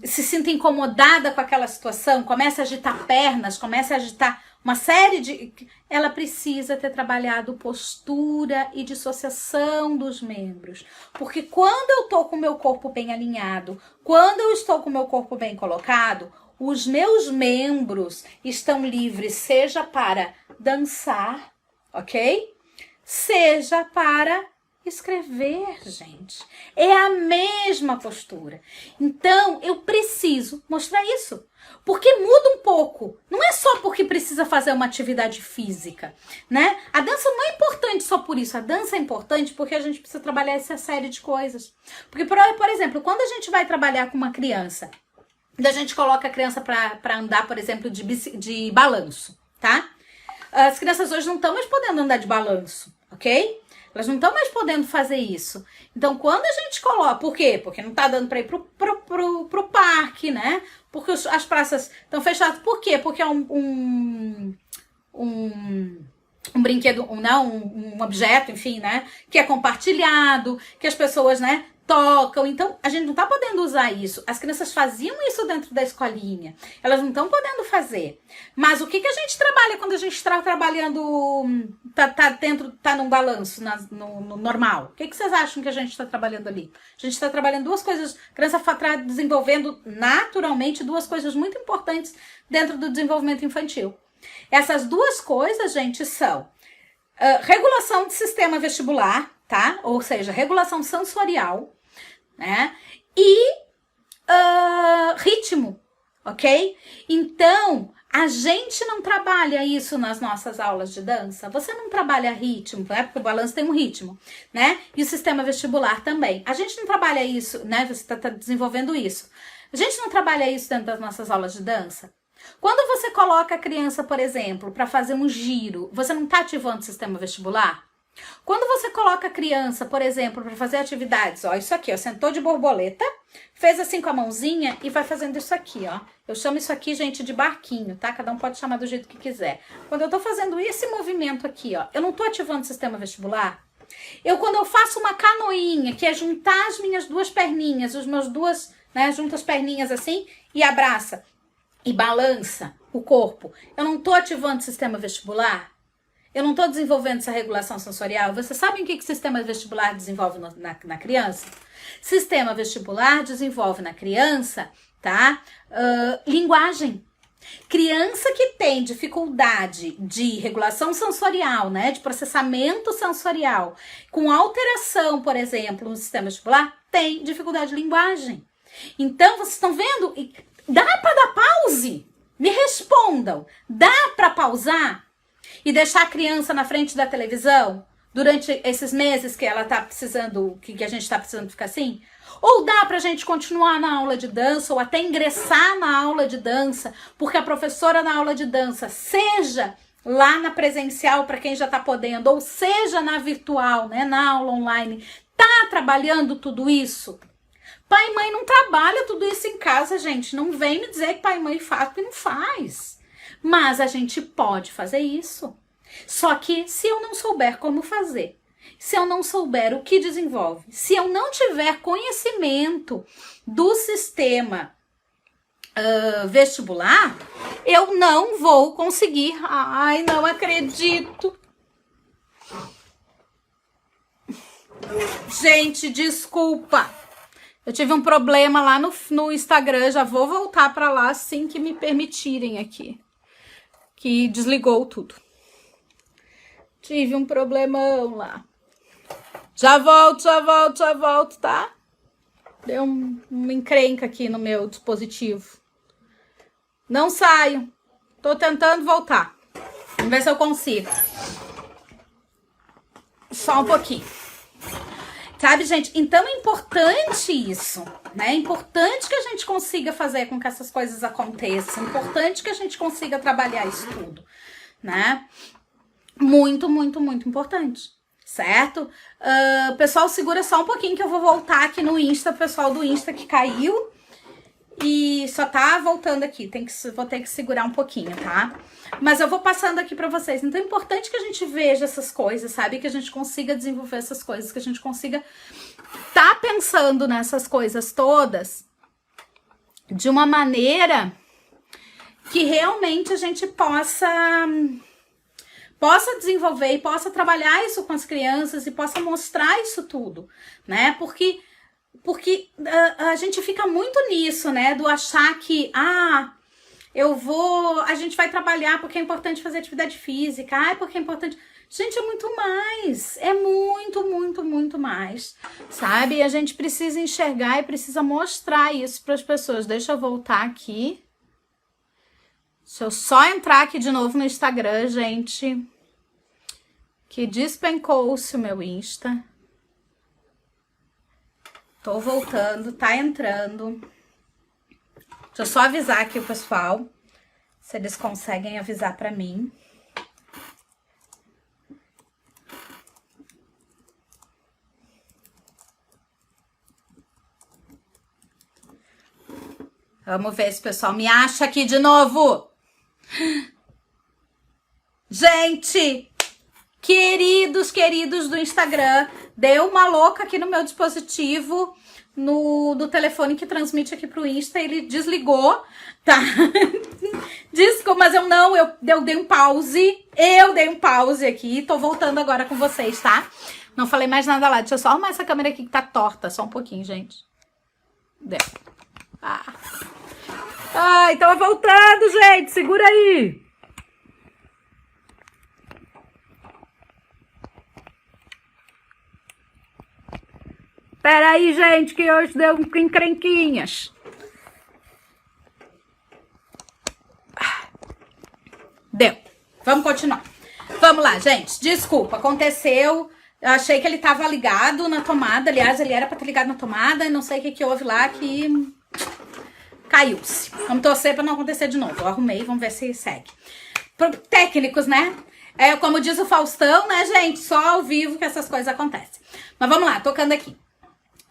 se sinta incomodada com aquela situação, começa a agitar pernas, começa a agitar uma série de... Ela precisa ter trabalhado postura e dissociação dos membros. Porque quando eu tô com o meu corpo bem alinhado, quando eu estou com o meu corpo bem colocado, os meus membros estão livres, seja para dançar, ok? Seja para escrever, gente. É a mesma postura. Então, eu preciso mostrar isso. Porque muda um pouco. Não é só porque precisa fazer uma atividade física, né? A dança não é importante só por isso. A dança é importante porque a gente precisa trabalhar essa série de coisas. Porque, por exemplo, quando a gente vai trabalhar com uma criança, a gente coloca a criança para andar, por exemplo, de balanço, tá? As crianças hoje não estão mais podendo andar de balanço, ok? Elas não estão mais podendo fazer isso. Então, quando a gente coloca... Por quê? Porque não tá dando para ir pro parque, né? Porque as praças estão fechadas. Por quê? Porque é um brinquedo, um objeto, enfim, né? Que é compartilhado, que as pessoas, né, tocam. Então, a gente não tá podendo usar isso. As crianças faziam isso dentro da escolinha. Elas não estão podendo fazer. Mas o que a gente trabalha quando a gente está trabalhando, tá num balanço, no normal? O que vocês acham que a gente está trabalhando ali? A gente está trabalhando duas coisas. A criança está desenvolvendo naturalmente duas coisas muito importantes dentro do desenvolvimento infantil. Essas duas coisas, gente, são regulação do sistema vestibular, tá? Ou seja, regulação sensorial, né? E ritmo, ok? Então, a gente não trabalha isso nas nossas aulas de dança. Você não trabalha ritmo, né? Porque o balanço tem um ritmo, né? E o sistema vestibular também. A gente não trabalha isso, né? Você tá desenvolvendo isso. A gente não trabalha isso dentro das nossas aulas de dança. Quando você coloca a criança, por exemplo, para fazer um giro, você não está ativando o sistema vestibular? Quando você coloca a criança, por exemplo, para fazer atividades, ó, isso aqui, ó, sentou de borboleta, fez assim com a mãozinha e vai fazendo isso aqui, ó. Eu chamo isso aqui, gente, de barquinho, tá? Cada um pode chamar do jeito que quiser. Quando eu tô fazendo esse movimento aqui, ó, eu não tô ativando o sistema vestibular? Quando eu faço uma canoinha, que é juntar as minhas duas perninhas, os meus duas, né, junta as perninhas assim e abraça e balança o corpo, eu não tô ativando o sistema vestibular? Eu não estou desenvolvendo essa regulação sensorial? Vocês sabem o que o sistema vestibular desenvolve na criança? Sistema vestibular desenvolve na criança, tá? Linguagem. Criança que tem dificuldade de regulação sensorial, né? De processamento sensorial, com alteração, por exemplo, no sistema vestibular, tem dificuldade de linguagem. Então, vocês estão vendo? Dá para dar pause? Me respondam. Dá para pausar? E deixar a criança na frente da televisão durante esses meses que ela tá precisando, que a gente tá precisando ficar assim? Ou dá pra gente continuar na aula de dança, ou até ingressar na aula de dança, porque a professora na aula de dança, seja lá na presencial para quem já tá podendo, ou seja na virtual, né, na aula online, tá trabalhando tudo isso? Pai e mãe não trabalha tudo isso em casa, gente. Não vem me dizer que pai e mãe faz, porque não faz. Mas a gente pode fazer isso. Só que se eu não souber como fazer, se eu não souber o que desenvolve, se eu não tiver conhecimento do sistema vestibular, eu não vou conseguir. Ai, não acredito. Gente, desculpa. Eu tive um problema lá no Instagram, já vou voltar para lá assim que me permitirem aqui. Que desligou tudo. Tive um problemão lá. Já volto, tá? Deu uma encrenca aqui no meu dispositivo. Não saio. Tô tentando voltar. Vamos ver se eu consigo. Só um pouquinho. Sabe, gente? Então é importante isso, né? É importante que a gente consiga fazer com que essas coisas aconteçam. É importante que a gente consiga trabalhar isso tudo, né? Muito, muito, muito importante, certo? Pessoal, segura só um pouquinho que eu vou voltar aqui no Insta, pessoal do Insta que caiu e só tá voltando aqui, vou ter que segurar um pouquinho, tá? Mas eu vou passando aqui pra vocês. Então é importante que a gente veja essas coisas, sabe? Que a gente consiga desenvolver essas coisas, que a gente consiga tá pensando nessas coisas todas de uma maneira que realmente a gente possa desenvolver e possa trabalhar isso com as crianças e possa mostrar isso tudo, né? Porque a gente fica muito nisso, né? Do achar que, a gente vai trabalhar porque é importante fazer atividade física, porque é importante. Gente, é muito mais, é muito, muito, muito mais, sabe? E a gente precisa enxergar e precisa mostrar isso para as pessoas. Deixa eu voltar aqui. Deixa eu só entrar aqui de novo no Instagram, gente, que despencou-se o meu Insta. Tô voltando, tá entrando. Deixa eu só avisar aqui o pessoal, se eles conseguem avisar pra mim. Vamos ver se o pessoal me acha aqui de novo. Gente, queridos do Instagram, deu uma louca aqui no meu dispositivo, do telefone que transmite aqui pro Insta, ele desligou, tá? Desculpa, mas eu dei um pause, aqui, tô voltando agora com vocês, tá? Não falei mais nada lá, deixa eu só arrumar essa câmera aqui que tá torta, só um pouquinho, gente. Deu. Ai, tava voltando, gente, segura aí. Pera aí, gente, que hoje deu um encrenquinhas. Deu. Vamos continuar. Vamos lá, gente. Desculpa, aconteceu. Eu achei que ele tava ligado na tomada. Aliás, ele era pra estar ligado na tomada. Não sei o que houve lá que caiu-se. Vamos torcer pra não acontecer de novo. Eu arrumei, vamos ver se segue. Técnicos, né? Como diz o Faustão, né, gente? Só ao vivo que essas coisas acontecem. Mas vamos lá, tocando aqui.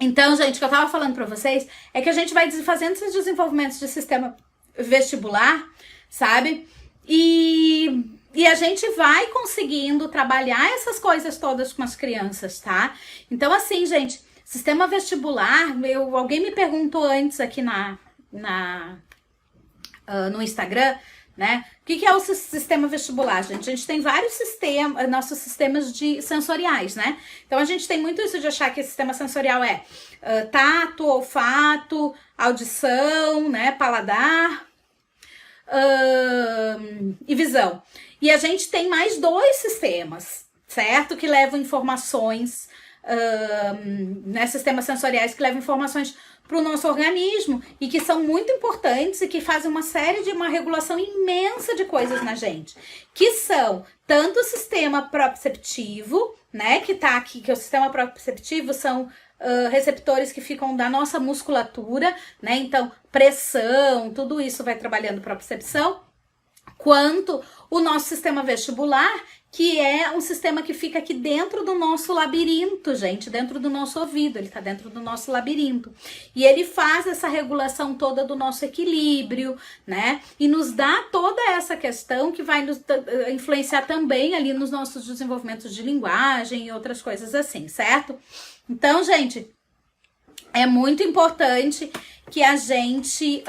Então, gente, o que eu tava falando pra vocês é que a gente vai fazendo esses desenvolvimentos de sistema vestibular, sabe? E a gente vai conseguindo trabalhar essas coisas todas com as crianças, tá? Então, assim, gente, sistema vestibular, alguém me perguntou antes aqui no Instagram né? O que é o sistema vestibular, gente? A gente tem vários sistemas, nossos sistemas sensoriais, né? Então a gente tem muito isso de achar que o sistema sensorial é tato, olfato, audição, né? Paladar e visão. E a gente tem mais 2 sistemas, certo? Que levam informações, né? Sistemas sensoriais que levam informações para o nosso organismo e que são muito importantes e que fazem uma regulação imensa de coisas na gente, que são tanto o sistema proprioceptivo, né, que tá aqui, que o sistema proprioceptivo são receptores que ficam da nossa musculatura, né, então pressão, tudo isso vai trabalhando propriocepção, quanto o nosso sistema vestibular, que é um sistema que fica aqui dentro do nosso labirinto, gente, dentro do nosso ouvido, ele tá dentro do nosso labirinto. E ele faz essa regulação toda do nosso equilíbrio, né? E nos dá toda essa questão que vai nos influenciar também ali nos nossos desenvolvimentos de linguagem e outras coisas assim, certo? Então, gente, é muito importante que a gente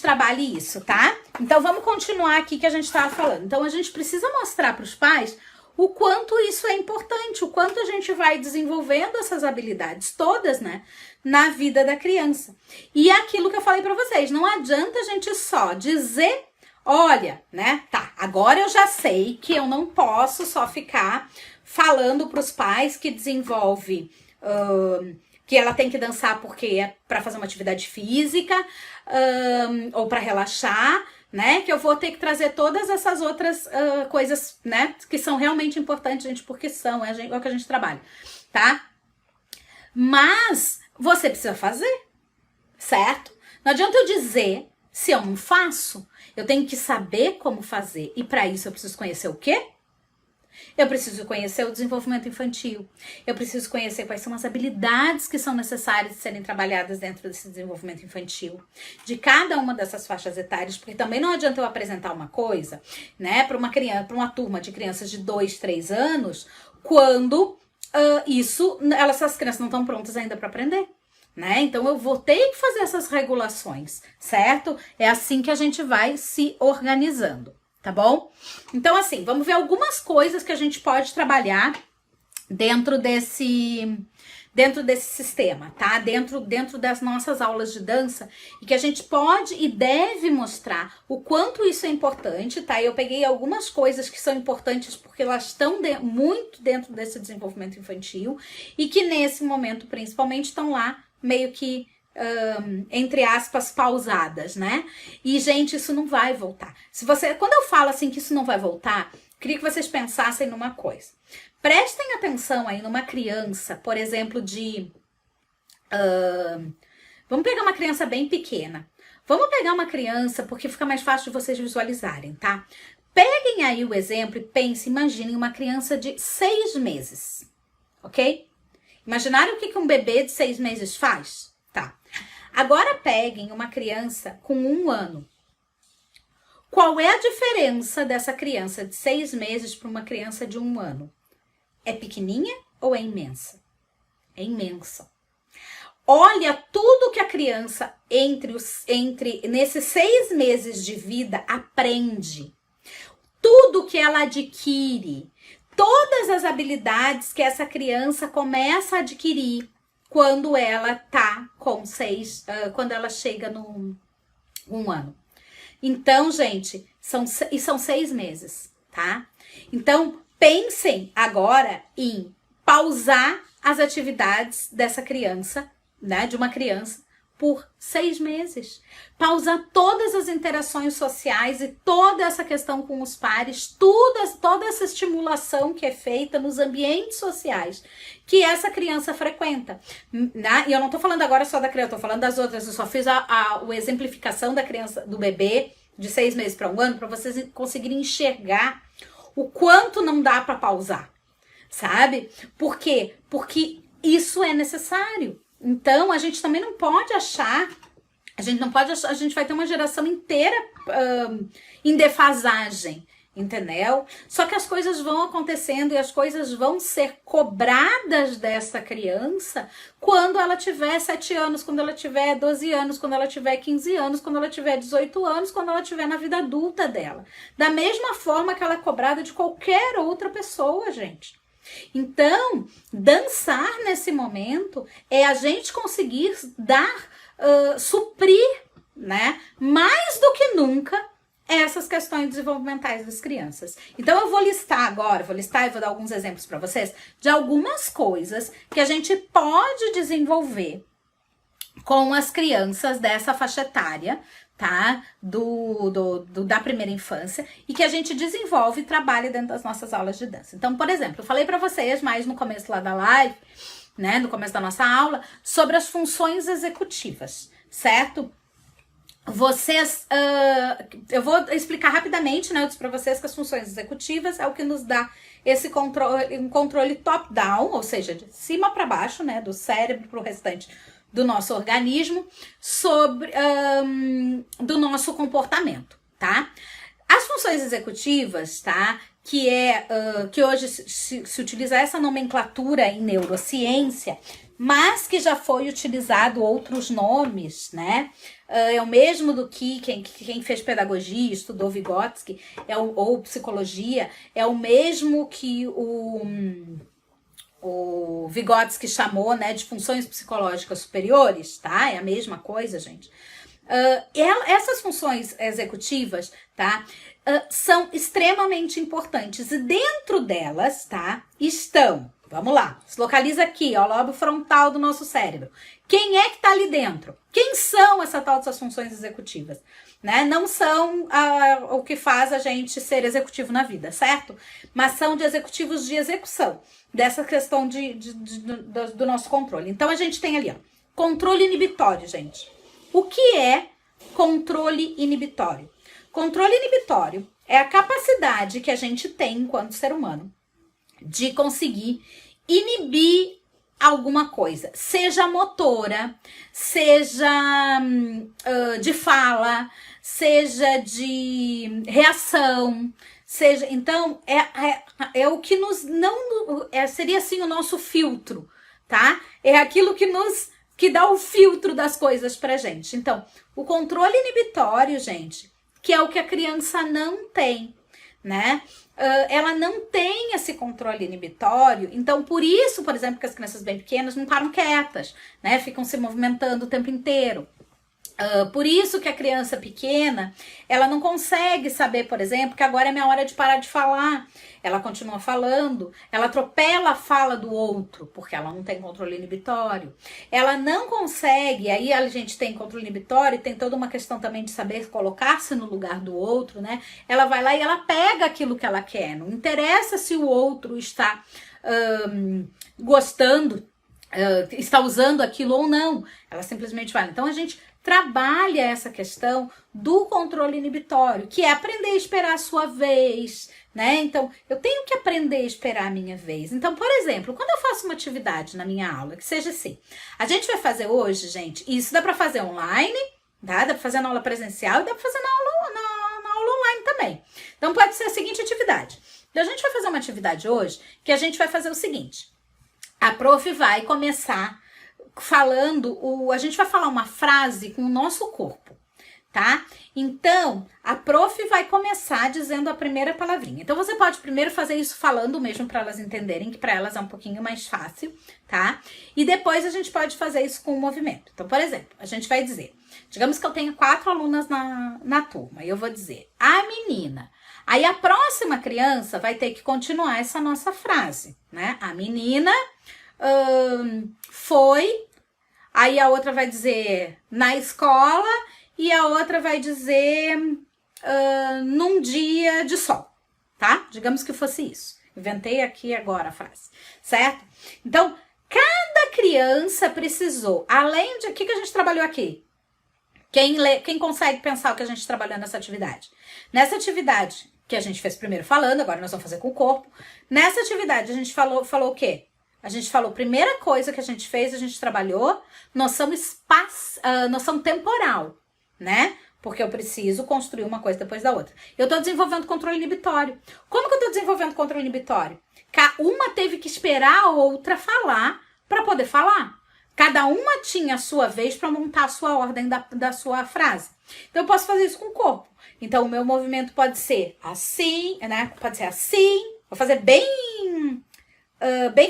trabalhe isso, tá? Então, vamos continuar aqui que a gente estava falando. Então, a gente precisa mostrar para os pais o quanto isso é importante, o quanto a gente vai desenvolvendo essas habilidades todas, né, na vida da criança. E é aquilo que eu falei para vocês, não adianta a gente só dizer, olha, né, tá, agora eu já sei que eu não posso só ficar falando para os pais que desenvolve... que ela tem que dançar porque é para fazer uma atividade física ou para relaxar, né? Que eu vou ter que trazer todas essas outras coisas, né? Que são realmente importantes, gente, porque são, é o que a gente trabalha, tá? Mas você precisa fazer, certo? Não adianta eu dizer se eu não faço, eu tenho que saber como fazer. E para isso eu preciso conhecer o quê? Eu preciso conhecer o desenvolvimento infantil. Eu preciso conhecer quais são as habilidades que são necessárias de serem trabalhadas dentro desse desenvolvimento infantil. De cada uma dessas faixas etárias, porque também não adianta eu apresentar uma coisa, né, para uma criança, para uma turma de crianças de 2, 3 anos, quando essas crianças não estão prontas ainda para aprender. Né? Então eu vou ter que fazer essas regulações, certo? É assim que a gente vai se organizando. Tá bom? Então, assim, vamos ver algumas coisas que a gente pode trabalhar dentro desse sistema, tá? Dentro das nossas aulas de dança e que a gente pode e deve mostrar o quanto isso é importante, tá? Eu peguei algumas coisas que são importantes porque elas estão muito dentro desse desenvolvimento infantil e que nesse momento, principalmente, estão lá meio que entre aspas, pausadas, né? E, gente, isso não vai voltar. Quando eu falo assim que isso não vai voltar, queria que vocês pensassem numa coisa. Prestem atenção aí numa criança, por exemplo, vamos pegar uma criança bem pequena. Vamos pegar uma criança, porque fica mais fácil de vocês visualizarem, tá? Peguem aí o exemplo e pensem, imaginem uma criança de 6 meses, ok? Imaginaram o que um bebê de 6 meses faz? Tá. Agora peguem uma criança com 1 ano. Qual é a diferença dessa criança de 6 meses para uma criança de 1 ano? É pequenininha ou é imensa? É imensa. Olha tudo que a criança nesses 6 meses de vida aprende. Tudo que ela adquire. Todas as habilidades que essa criança começa a adquirir quando ela tá com quando ela chega no 1 ano. Então, gente, são 6 meses, tá? Então, pensem agora em pausar as atividades dessa criança, né? De uma criança, por 6 meses. Pausar todas as interações sociais e toda essa questão com os pares, toda essa estimulação que é feita nos ambientes sociais que essa criança frequenta. Né? E eu não tô falando agora só da criança, eu tô falando das outras. Eu só fiz a exemplificação da criança, do bebê de 6 meses para 1 ano, para vocês conseguirem enxergar o quanto não dá para pausar, sabe? Por quê? Porque isso é necessário. Então, a gente também não pode achar, a gente vai ter uma geração inteira em defasagem entendeu? Só que as coisas vão acontecendo e as coisas vão ser cobradas dessa criança quando ela tiver 7 anos, quando ela tiver 12 anos, quando ela tiver 15 anos, quando ela tiver 18 anos, quando ela tiver na vida adulta dela. Da mesma forma que ela é cobrada de qualquer outra pessoa, gente. Então, dançar nesse momento é a gente conseguir dar, suprir, né, mais do que nunca, essas questões desenvolvimentais das crianças. Então eu vou listar agora, e vou dar alguns exemplos para vocês de algumas coisas que a gente pode desenvolver com as crianças dessa faixa etária, tá? Da primeira infância, e que a gente desenvolve e trabalha dentro das nossas aulas de dança. Então, por exemplo, eu falei para vocês mais no começo lá da live, né, no começo da nossa aula, sobre as funções executivas, certo? Vocês, eu vou explicar rapidamente, né? Eu disse para vocês que as funções executivas é o que nos dá esse controle, um controle top-down, ou seja, de cima para baixo, né? Do cérebro para o restante do nosso organismo, sobre do nosso comportamento, tá? As funções executivas, tá? Que hoje se utiliza essa nomenclatura em neurociência, mas que já foi utilizado outros nomes, né? É o mesmo do que quem fez pedagogia, estudou Vygotsky, ou psicologia, é o mesmo que o Vygotsky chamou, né, de funções psicológicas superiores, tá? É a mesma coisa, gente. Essas funções executivas, tá? São extremamente importantes e dentro delas, tá? Estão, vamos lá, se localiza aqui, ó, o lobo frontal do nosso cérebro. Quem é que tá ali dentro? Quem são essas funções executivas? Né? Não são o que faz a gente ser executivo na vida, certo? Mas são de executivos de execução, dessa questão do nosso controle. Então a gente tem ali, ó, controle inibitório, gente. O que é controle inibitório? Controle inibitório é a capacidade que a gente tem enquanto ser humano de conseguir inibir alguma coisa, seja motora, seja de fala, seja de reação, seja, então é o que nos não seria assim o nosso filtro, tá? É aquilo que dá o filtro das coisas pra gente. Então, o controle inibitório, gente, que é o que a criança não tem, né? Ela não tem esse controle inibitório, então por isso, por exemplo, que as crianças bem pequenas não param quietas, né? Ficam se movimentando o tempo inteiro. Por isso que a criança pequena, ela não consegue saber, por exemplo, que agora é minha hora de parar de falar. Ela continua falando, ela atropela a fala do outro, porque ela não tem controle inibitório. Ela não consegue, aí a gente tem controle inibitório, tem toda uma questão também de saber colocar-se no lugar do outro, né? Ela vai lá e ela pega aquilo que ela quer, não interessa se o outro está gostando, está usando aquilo ou não, ela simplesmente vai. Então a gente trabalha essa questão do controle inibitório, que é aprender a esperar a sua vez, né? Então, eu tenho que aprender a esperar a minha vez. Então, por exemplo, quando eu faço uma atividade na minha aula, que seja assim, a gente vai fazer hoje, gente, isso dá para fazer online, tá? Dá para fazer na aula presencial e dá para fazer na aula online também. Então, pode ser a seguinte atividade. Então, a gente vai fazer uma atividade hoje que a gente vai fazer o seguinte. A prof vai começar falando, a gente vai falar uma frase com o nosso corpo, tá? Então, a prof vai começar dizendo a primeira palavrinha. Então, você pode primeiro fazer isso falando mesmo para elas entenderem, que para elas é um pouquinho mais fácil, tá? E depois a gente pode fazer isso com o movimento. Então, por exemplo, a gente vai dizer, digamos que eu tenho 4 alunas na turma, e eu vou dizer, a menina. Aí a próxima criança vai ter que continuar essa nossa frase, né? A menina foi, aí a outra vai dizer na escola e a outra vai dizer num dia de sol, tá? Digamos que fosse isso. Inventei aqui agora a frase, certo? Então, cada criança precisou, além de... O que a gente trabalhou aqui? Quem consegue pensar o que a gente trabalhou nessa atividade? Nessa atividade que a gente fez primeiro falando, agora nós vamos fazer com o corpo. Nessa atividade a gente falou o quê? A gente falou, primeira coisa que a gente fez, a gente trabalhou noção temporal, né? porque eu preciso construir uma coisa depois da outra. Eu tô desenvolvendo controle inibitório. Como que eu tô desenvolvendo controle inibitório? Uma teve que esperar a outra falar para poder falar. Cada uma tinha a sua vez para montar a sua ordem da sua frase. Então, eu posso fazer isso com o corpo. Então, o meu movimento pode ser assim, né? Pode ser assim. Vou fazer bem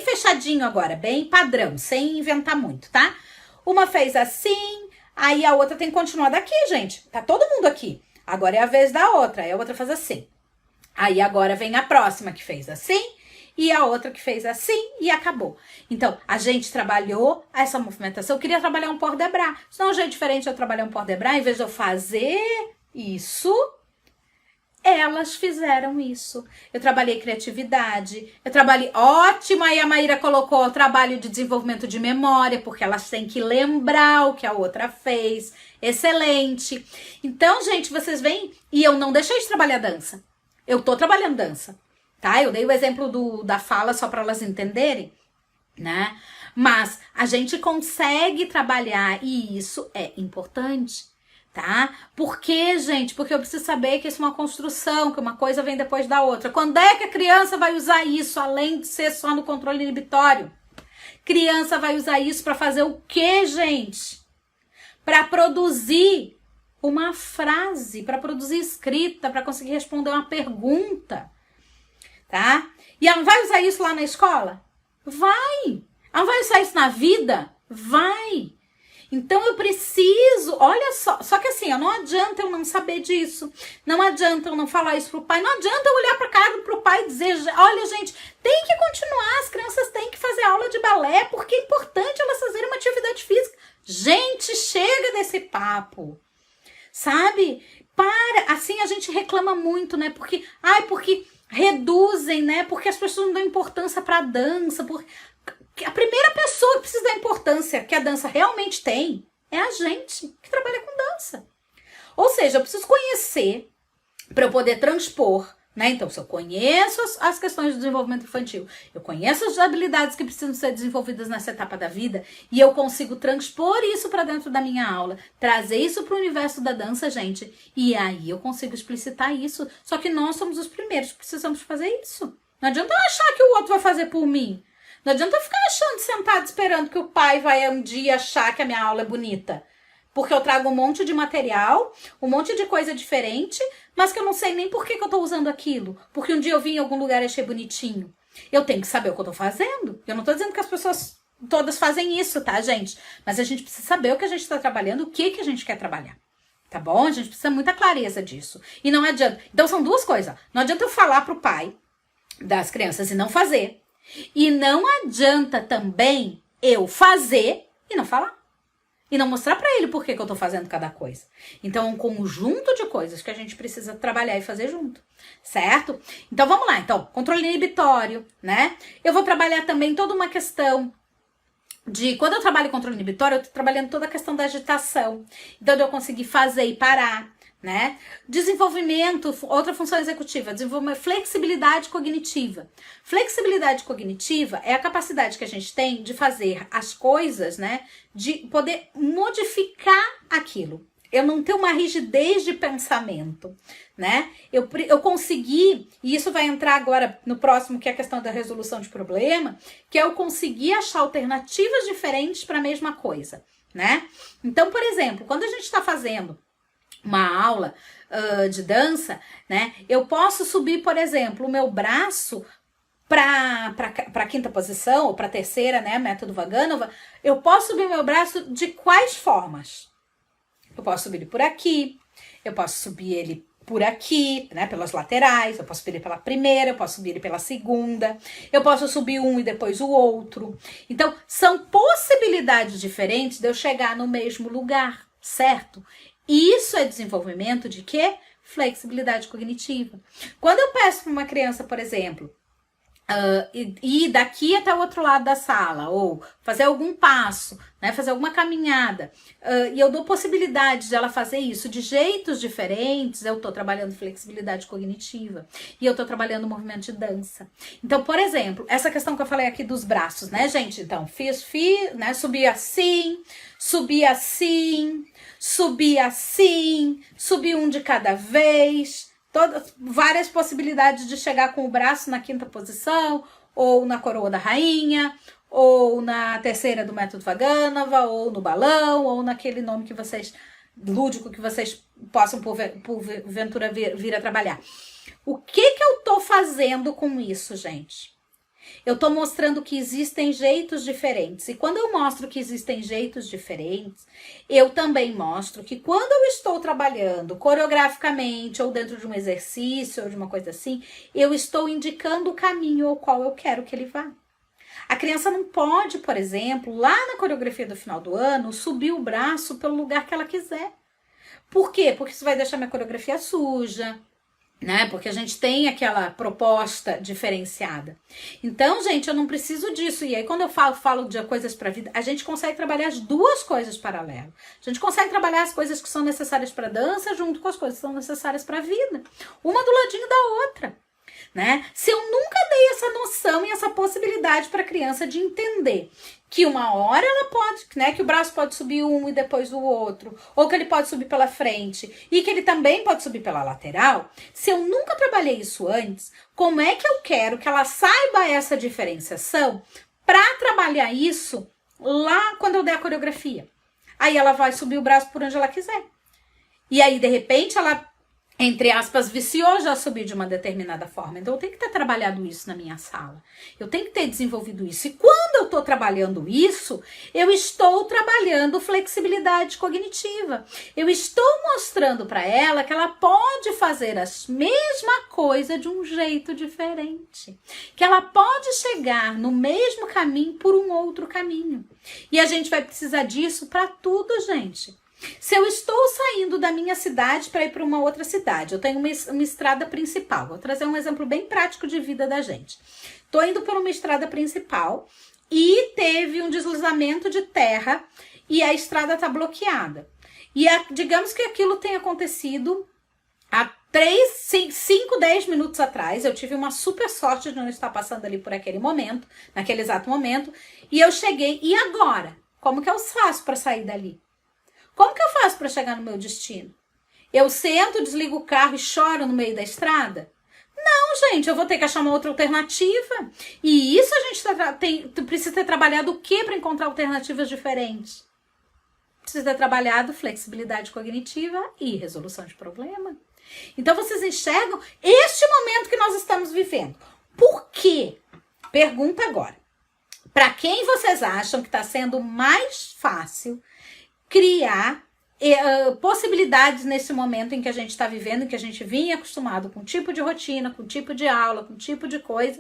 fechadinho agora, bem padrão, sem inventar muito, tá? Uma fez assim, aí a outra tem que continuar daqui, gente. Tá todo mundo aqui. Agora é a vez da outra, aí a outra faz assim. Aí agora vem a próxima que fez assim, e a outra que fez assim, e acabou. Então, a gente trabalhou essa movimentação. Eu queria trabalhar um port de bras. Senão, um jeito diferente de eu trabalhar um port de bras, em vez de eu fazer isso, elas fizeram isso. Eu trabalhei criatividade, eu trabalhei... Ótima, aí a Maíra colocou o trabalho de desenvolvimento de memória, porque elas têm que lembrar o que a outra fez. Excelente. Então, gente, vocês veem... E eu não deixei de trabalhar dança. Eu tô trabalhando dança, tá? Eu dei o exemplo da fala só para elas entenderem, né? Mas a gente consegue trabalhar e isso é importante. Tá? Por quê, gente? Porque eu preciso saber que isso é uma construção, que uma coisa vem depois da outra. Quando é que a criança vai usar isso, além de ser só no controle inibitório? Criança vai usar isso para fazer o quê, gente? Para produzir uma frase, para produzir escrita, para conseguir responder uma pergunta, tá? E ela vai usar isso lá na escola? Vai! Ela vai usar isso na vida? Vai! Então eu preciso, olha só que assim, não adianta eu não saber disso, não adianta eu não falar isso pro pai, não adianta eu olhar pra cara pro pai e dizer, olha gente, tem que continuar, as crianças têm que fazer aula de balé, porque é importante elas fazerem uma atividade física. Gente, chega desse papo, sabe? Assim a gente reclama muito, né? Porque reduzem, né? Porque as pessoas não dão importância pra dança, a primeira pessoa que precisa da importância que a dança realmente tem é a gente que trabalha com dança. Ou seja, eu preciso conhecer para eu poder transpor, né? Então, se eu conheço as questões do desenvolvimento infantil, eu conheço as habilidades que precisam ser desenvolvidas nessa etapa da vida e eu consigo transpor isso para dentro da minha aula, trazer isso para o universo da dança, gente, e aí eu consigo explicitar isso. Só que nós somos os primeiros que precisamos fazer isso. Não adianta eu achar que o outro vai fazer por mim. Não adianta eu ficar sentado esperando que o pai vai um dia achar que a minha aula é bonita. Porque eu trago um monte de material, um monte de coisa diferente, mas que eu não sei nem por que eu tô usando aquilo. Porque um dia eu vim em algum lugar e achei bonitinho. Eu tenho que saber o que eu tô fazendo. Eu não tô dizendo que as pessoas todas fazem isso, tá, gente? Mas a gente precisa saber o que a gente tá trabalhando, o que a gente quer trabalhar. Tá bom? A gente precisa muita clareza disso. E não adianta... Então são duas coisas. Não adianta eu falar pro pai das crianças e não fazer. E não adianta também eu fazer e não falar. E não mostrar pra ele por que eu tô fazendo cada coisa. Então, é um conjunto de coisas que a gente precisa trabalhar e fazer junto. Certo? Então, vamos lá. Então, controle inibitório, né? Eu vou trabalhar também toda uma questão de... Quando eu trabalho controle inibitório, eu tô trabalhando toda a questão da agitação. Então, eu conseguir fazer e parar. Né? Desenvolvimento, outra função executiva, desenvolvimento, flexibilidade cognitiva. Flexibilidade cognitiva é a capacidade que a gente tem de fazer as coisas, né? De poder modificar aquilo. Eu não ter uma rigidez de pensamento, né? Eu consegui, e isso vai entrar agora no próximo, que é a questão da resolução de problema, que é eu conseguir achar alternativas diferentes para a mesma coisa, né? Então, por exemplo, quando a gente está fazendo uma aula de dança, né? Eu posso subir, por exemplo, o meu braço para a quinta posição, ou para a terceira, né? Método Vaganova. Eu posso subir meu braço de quais formas? Eu posso subir ele por aqui, eu posso subir ele por aqui, né? Pelas laterais, eu posso subir ele pela primeira, eu posso subir ele pela segunda, eu posso subir um e depois o outro. Então, são possibilidades diferentes de eu chegar no mesmo lugar, certo? Isso é desenvolvimento de quê? Flexibilidade cognitiva. Quando eu peço para uma criança, por exemplo, ir daqui até o outro lado da sala, ou fazer algum passo, né, fazer alguma caminhada, e eu dou possibilidade de ela fazer isso de jeitos diferentes, eu tô trabalhando flexibilidade cognitiva, e eu tô trabalhando movimento de dança. Então, por exemplo, essa questão que eu falei aqui dos braços, né, gente? Então, né, subi assim, subi assim, subi assim, subi um de cada vez, várias possibilidades de chegar com o braço na quinta posição, ou na coroa da rainha, ou na terceira do método Vaganova, ou no balão, ou naquele nome que vocês, lúdico, que vocês possam porventura vir a trabalhar. O que eu tô fazendo com isso, gente? Eu tô mostrando que existem jeitos diferentes. E quando eu mostro que existem jeitos diferentes, eu também mostro que quando eu estou trabalhando coreograficamente, ou dentro de um exercício, ou de uma coisa assim, eu estou indicando o caminho ao qual eu quero que ele vá. A criança não pode, por exemplo, lá na coreografia do final do ano, subir o braço pelo lugar que ela quiser. Por quê? Porque isso vai deixar minha coreografia suja, né? Porque a gente tem aquela proposta diferenciada. Então, gente, eu não preciso disso. E aí, quando eu falo de coisas para a vida, a gente consegue trabalhar as duas coisas paralelas. A gente consegue trabalhar as coisas que são necessárias para a dança junto com as coisas que são necessárias para a vida. Uma do ladinho da outra, né? Se eu nunca dei essa noção e essa possibilidade para a criança de entender que uma hora ela pode, né, que o braço pode subir um e depois o outro, ou que ele pode subir pela frente e que ele também pode subir pela lateral, se eu nunca trabalhei isso antes, como é que eu quero que ela saiba essa diferenciação para trabalhar isso lá quando eu der a coreografia? Aí ela vai subir o braço por onde ela quiser. E aí, de repente, ela, entre aspas, viciou já subir de uma determinada forma. Então, eu tenho que ter trabalhado isso na minha sala. Eu tenho que ter desenvolvido isso. E quando eu estou trabalhando isso, eu estou trabalhando flexibilidade cognitiva. Eu estou mostrando para ela que ela pode fazer a mesma coisa de um jeito diferente. Que ela pode chegar no mesmo caminho por um outro caminho. E a gente vai precisar disso para tudo, gente. Se eu estou saindo da minha cidade para ir para uma outra cidade, eu tenho uma estrada principal. Vou trazer um exemplo bem prático de vida da gente. Estou indo por uma estrada principal e teve um deslizamento de terra e a estrada está bloqueada. E digamos que aquilo tenha acontecido há 5, 10 minutos atrás. Eu tive uma super sorte de não estar passando ali por aquele momento, naquele exato momento, e eu cheguei. E agora? Como que eu faço para sair dali? Como que eu faço para chegar no meu destino? Eu sento, desligo o carro e choro no meio da estrada? Não, gente, eu vou ter que achar uma outra alternativa. E isso a gente precisa ter trabalhado o quê para encontrar alternativas diferentes? Precisa ter trabalhado flexibilidade cognitiva e resolução de problema. Então, vocês enxergam este momento que nós estamos vivendo. Por quê? Pergunta agora. Para quem vocês acham que está sendo mais fácil criar possibilidades nesse momento em que a gente está vivendo, em que a gente vinha acostumado com um tipo de rotina, com um tipo de aula, com um tipo de coisa,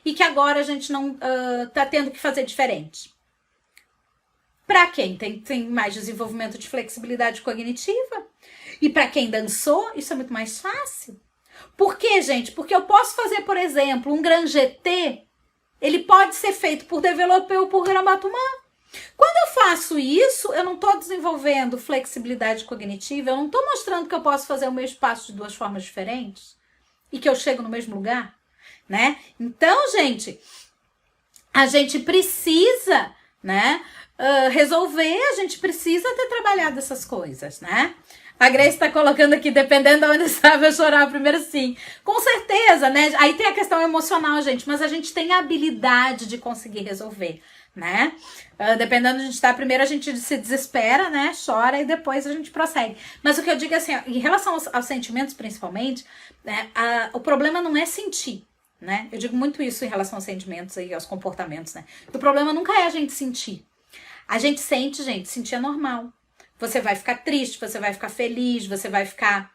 e que agora a gente não está tendo que fazer diferente? Para quem tem mais desenvolvimento de flexibilidade cognitiva, e para quem dançou, isso é muito mais fácil. Por quê, gente? Porque eu posso fazer, por exemplo, um Grand GT, ele pode ser feito por developer ou por Grambatumã. Quando eu faço isso, eu não estou desenvolvendo flexibilidade cognitiva, eu não estou mostrando que eu posso fazer o mesmo passo de duas formas diferentes e que eu chego no mesmo lugar, né? Então, gente, a gente precisa, né, resolver, a gente precisa ter trabalhado essas coisas, né? A Grace está colocando aqui, dependendo de onde estava, eu chorar primeiro, sim. Com certeza, né? Aí tem a questão emocional, gente, mas a gente tem a habilidade de conseguir resolver, né? Dependendo de onde está, primeiro a gente se desespera, né? Chora e depois a gente prossegue. Mas o que eu digo é assim, em relação aos sentimentos, principalmente, né, o problema não é sentir, né? Eu digo muito isso em relação aos sentimentos e aos comportamentos, né? O problema nunca é a gente sentir. A gente sente, gente, sentir é normal. Você vai ficar triste, você vai ficar feliz, você vai ficar...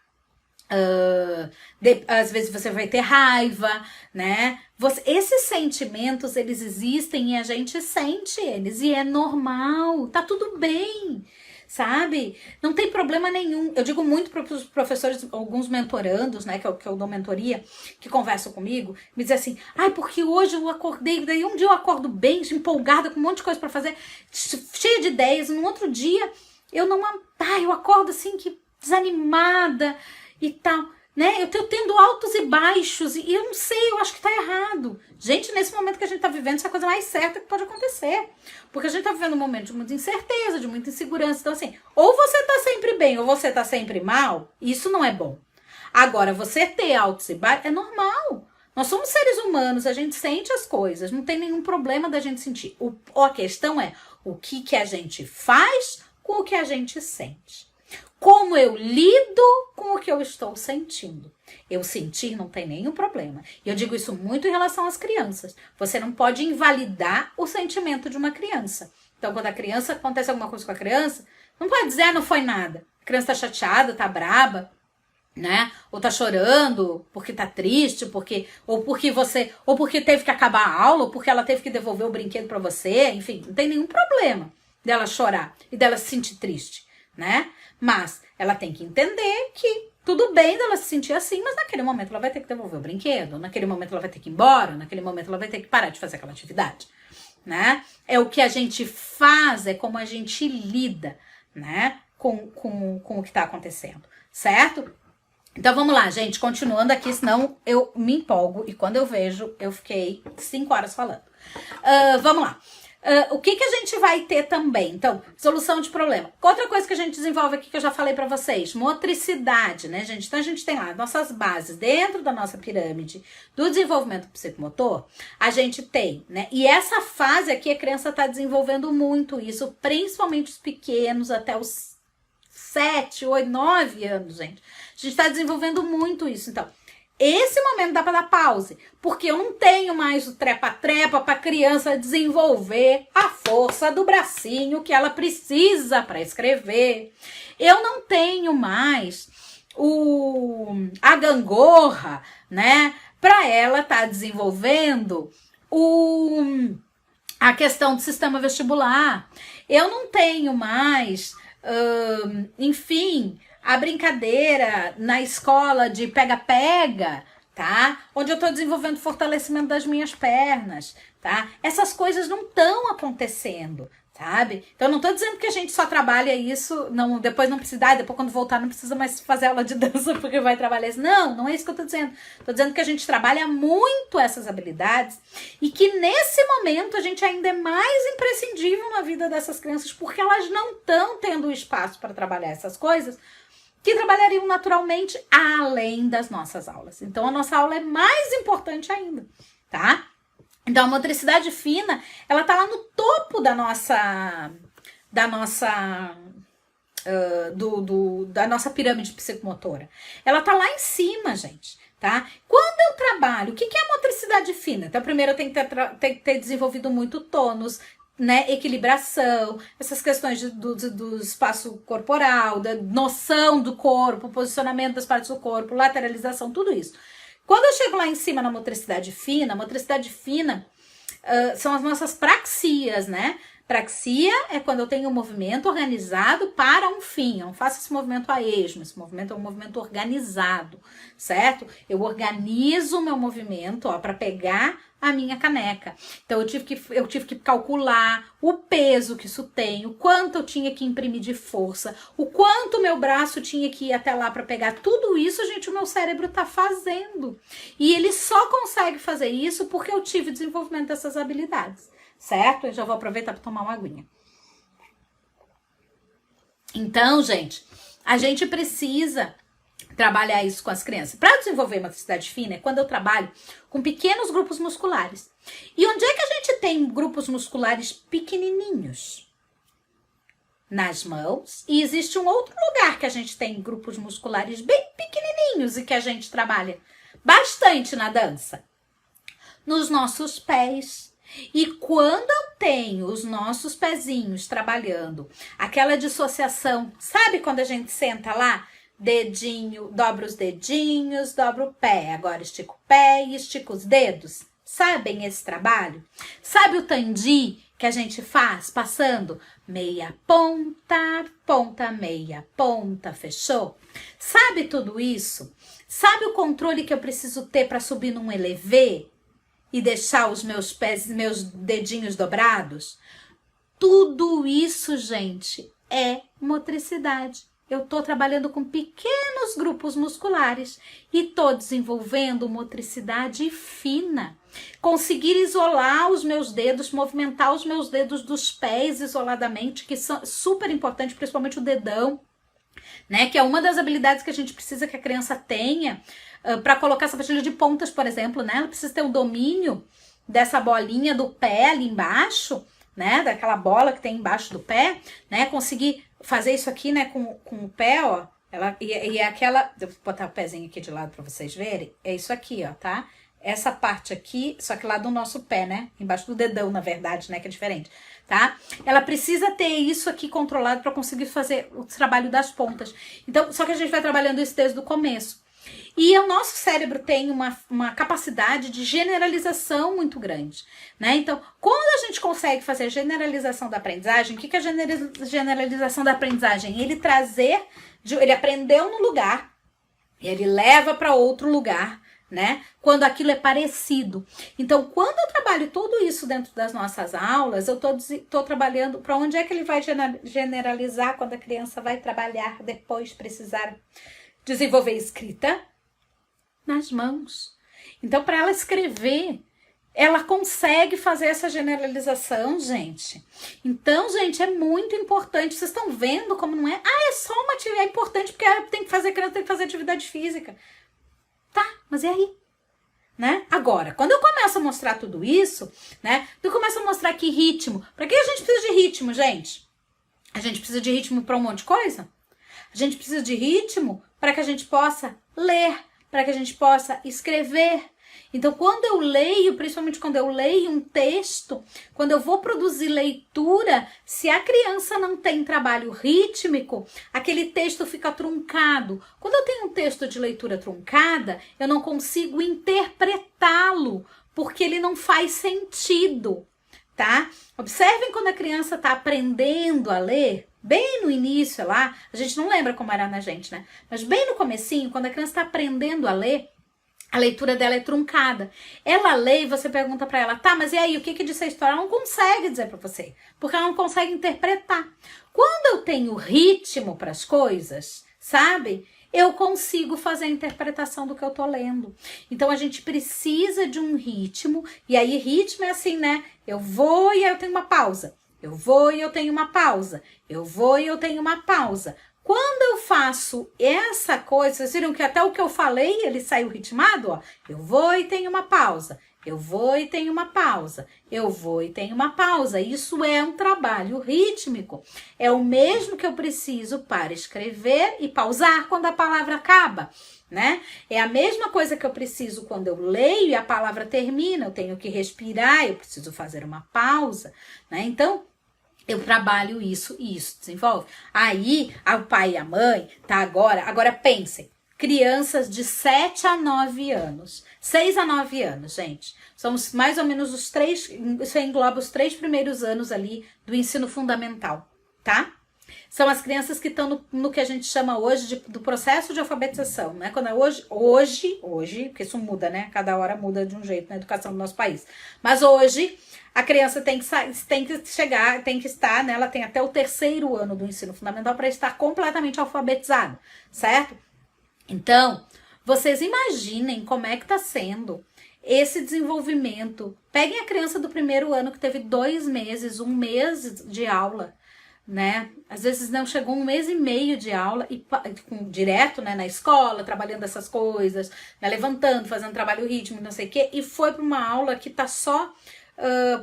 às vezes você vai ter raiva, né? Esses sentimentos, eles existem e a gente sente eles. E é normal, tá tudo bem. sabe? Não tem problema nenhum. Eu digo muito para os professores, alguns mentorandos, né, que eu dou mentoria, que conversam comigo, me dizem assim, ai, porque hoje eu acordei, daí um dia eu acordo bem, empolgada, com um monte de coisa para fazer, cheia de ideias, no outro dia eu não, eu acordo assim, que desanimada e tal. Né? Eu tô tendo altos e baixos e eu não sei, eu acho que tá errado. Gente, nesse momento que a gente tá vivendo, isso é a coisa mais certa que pode acontecer. Porque a gente tá vivendo um momento de muita incerteza, de muita insegurança. Então, assim, ou você tá sempre bem ou você tá sempre mal, isso não é bom. Agora, você ter altos e baixos é normal. Nós somos seres humanos, a gente sente as coisas, não tem nenhum problema da gente sentir. A questão é o que a gente faz com o que a gente sente. Como eu lido com o que eu estou sentindo. Eu sentir não tem nenhum problema. E eu digo isso muito em relação às crianças. Você não pode invalidar o sentimento de uma criança. Então, quando a criança, acontece alguma coisa com a criança, não pode dizer, não foi nada. A criança tá chateada, tá braba, né? Ou tá chorando, porque tá triste, ou porque teve que acabar a aula, ou porque ela teve que devolver o brinquedo para você, enfim, não tem nenhum problema dela chorar e dela se sentir triste, né? Mas ela tem que entender que tudo bem dela se sentir assim, mas naquele momento ela vai ter que devolver o brinquedo, naquele momento ela vai ter que ir embora, naquele momento ela vai ter que parar de fazer aquela atividade, né? É o que a gente faz, é como a gente lida, né? Com o que está acontecendo, certo? Então vamos lá, gente, continuando aqui, senão eu me empolgo e quando eu vejo, eu fiquei 5 horas falando. Vamos lá. O que a gente vai ter também? Então, solução de problema. Outra coisa que a gente desenvolve aqui que eu já falei pra vocês, motricidade, né, gente? Então, a gente tem lá nossas bases dentro da nossa pirâmide do desenvolvimento psicomotor, a gente tem, né? E essa fase aqui, a criança tá desenvolvendo muito isso, principalmente os pequenos, até os 7, 8, 9 anos, gente. A gente tá desenvolvendo muito isso, então... Esse momento dá para dar pause, porque eu não tenho mais o trepa-trepa para a criança desenvolver a força do bracinho que ela precisa para escrever. Eu não tenho mais a gangorra, né, para ela estar desenvolvendo a questão do sistema vestibular. Eu não tenho mais, enfim... a brincadeira na escola de pega-pega, tá? Onde eu tô desenvolvendo fortalecimento das minhas pernas, tá? Essas coisas não estão acontecendo, sabe? Então, eu não tô dizendo que a gente só trabalha isso, depois não precisa, depois quando voltar não precisa mais fazer aula de dança porque vai trabalhar isso. Não é isso que eu tô dizendo. Tô dizendo que a gente trabalha muito essas habilidades e que nesse momento a gente ainda é mais imprescindível na vida dessas crianças porque elas não estão tendo o espaço para trabalhar essas coisas que trabalhariam naturalmente além das nossas aulas. Então, a nossa aula é mais importante ainda, tá? Então, a motricidade fina, ela tá lá no topo da nossa pirâmide psicomotora. Ela tá lá em cima, gente, tá? Quando eu trabalho, o que é a motricidade fina? Então, primeiro eu tenho que ter desenvolvido muito tônus, né, equilibração, essas questões do espaço corporal, da noção do corpo, posicionamento das partes do corpo, lateralização, tudo isso. Quando eu chego lá em cima na motricidade fina, são as nossas praxias, né? Praxia é quando eu tenho um movimento organizado para um fim. Eu não faço esse movimento a esmo, esse movimento é um movimento organizado, certo? Eu organizo o meu movimento, para pegar a minha caneca. Então, eu tive que calcular o peso que isso tem, o quanto eu tinha que imprimir de força, o quanto o meu braço tinha que ir até lá para pegar. Tudo isso, gente, o meu cérebro tá fazendo. E ele só consegue fazer isso porque eu tive desenvolvimento dessas habilidades, certo? Eu já vou aproveitar para tomar uma aguinha. Então, gente, a gente precisa trabalhar isso com as crianças. Para desenvolver motricidade fina é quando eu trabalho com pequenos grupos musculares. E onde é que a gente tem grupos musculares pequenininhos? Nas mãos. E existe um outro lugar que a gente tem grupos musculares bem pequenininhos e que a gente trabalha bastante na dança. Nos nossos pés. E quando eu tenho os nossos pezinhos trabalhando, aquela dissociação, sabe quando a gente senta lá? Dedinho, dobra os dedinhos, dobra o pé. Agora estica o pé e estica os dedos. Sabem esse trabalho? Sabe o tandi, que a gente faz passando meia ponta, ponta, meia ponta, fechou? Sabe tudo isso? Sabe o controle que eu preciso ter para subir num elevê e deixar os meus pés, meus dedinhos dobrados? Tudo isso, gente, é motricidade. Eu tô trabalhando com pequenos grupos musculares e tô desenvolvendo motricidade fina. Conseguir isolar os meus dedos, movimentar os meus dedos dos pés isoladamente, que são super importante, principalmente o dedão, né? Que é uma das habilidades que a gente precisa que a criança tenha para colocar sapatilha de pontas, por exemplo, né? Ela precisa ter o domínio dessa bolinha do pé ali embaixo, né? Daquela bola que tem embaixo do pé, né? Conseguir fazer isso aqui, né? Com o pé, ó. E é aquela... Vou botar o pezinho aqui de lado para vocês verem. É isso aqui, ó, tá? Essa parte aqui, só que lá do nosso pé, né? Embaixo do dedão, na verdade, né? Que é diferente, tá? Ela precisa ter isso aqui controlado para conseguir fazer o trabalho das pontas. Então, só que a gente vai trabalhando isso desde o começo. E o nosso cérebro tem uma capacidade de generalização muito grande, né? Então, quando a gente consegue fazer a generalização da aprendizagem, o que é a generalização da aprendizagem? Ele aprendeu no lugar, ele leva para outro lugar, né? Quando aquilo é parecido. Então, quando eu trabalho tudo isso dentro das nossas aulas, eu tô trabalhando para onde é que ele vai generalizar quando a criança vai trabalhar depois, precisar desenvolver escrita? Nas mãos. Então, para ela escrever, ela consegue fazer essa generalização, gente. Então, gente, é muito importante. Vocês estão vendo como não é? Ah, é só uma atividade. É importante porque a criança tem que fazer atividade física. Tá, mas e aí? Né? Agora, quando eu começo a mostrar tudo isso, né? Eu começo a mostrar que ritmo. Para que a gente precisa de ritmo, gente? A gente precisa de ritmo para um monte de coisa? A gente precisa de ritmo para que a gente possa ler, para que a gente possa escrever. Então, quando eu leio, principalmente quando eu leio um texto, quando eu vou produzir leitura, se a criança não tem trabalho rítmico, aquele texto fica truncado. Quando eu tenho um texto de leitura truncada, eu não consigo interpretá-lo, porque ele não faz sentido, tá? Observem quando a criança está aprendendo a ler, bem no início lá, a gente não lembra como era na gente, né? Mas bem no comecinho, quando a criança está aprendendo a ler, a leitura dela é truncada. Ela lê e você pergunta para ela, tá, mas e aí, o que disse a história? Ela não consegue dizer para você, porque ela não consegue interpretar. Quando eu tenho ritmo para as coisas, sabe? Eu consigo fazer a interpretação do que eu tô lendo. Então, a gente precisa de um ritmo, e aí ritmo é assim, né? Eu vou e aí eu tenho uma pausa. Eu vou e eu tenho uma pausa. Eu vou e eu tenho uma pausa. Quando eu faço essa coisa, vocês viram que até o que eu falei, ele saiu ritmado, ó. Eu vou e tenho uma pausa. Eu vou e tenho uma pausa. Eu vou e tenho uma pausa. Isso é um trabalho rítmico. É o mesmo que eu preciso para escrever e pausar quando a palavra acaba, né? É a mesma coisa que eu preciso quando eu leio e a palavra termina. Eu tenho que respirar, eu preciso fazer uma pausa, né? Então, eu trabalho isso e isso desenvolve. Aí, o pai e a mãe, tá agora pensem, crianças de 7 a 9 anos, 6 a 9 anos, gente. Somos mais ou menos os 3, isso engloba os 3 primeiros anos ali do ensino fundamental, tá? São as crianças que estão no que a gente chama hoje do processo de alfabetização, né? Quando é hoje, porque isso muda, né? Cada hora muda de um jeito na educação do nosso país. Mas hoje, a criança tem que estar, né? Ela tem até o 3º ano do ensino fundamental para estar completamente alfabetizada, certo? Então, vocês imaginem como é que está sendo esse desenvolvimento. Peguem a criança do 1º ano que teve 2 meses, 1 mês de aula, né? Às vezes não chegou 1 mês e meio de aula e direto, né, na escola, trabalhando essas coisas, né, levantando, fazendo trabalho rítmico, não sei o quê, e foi para uma aula que tá só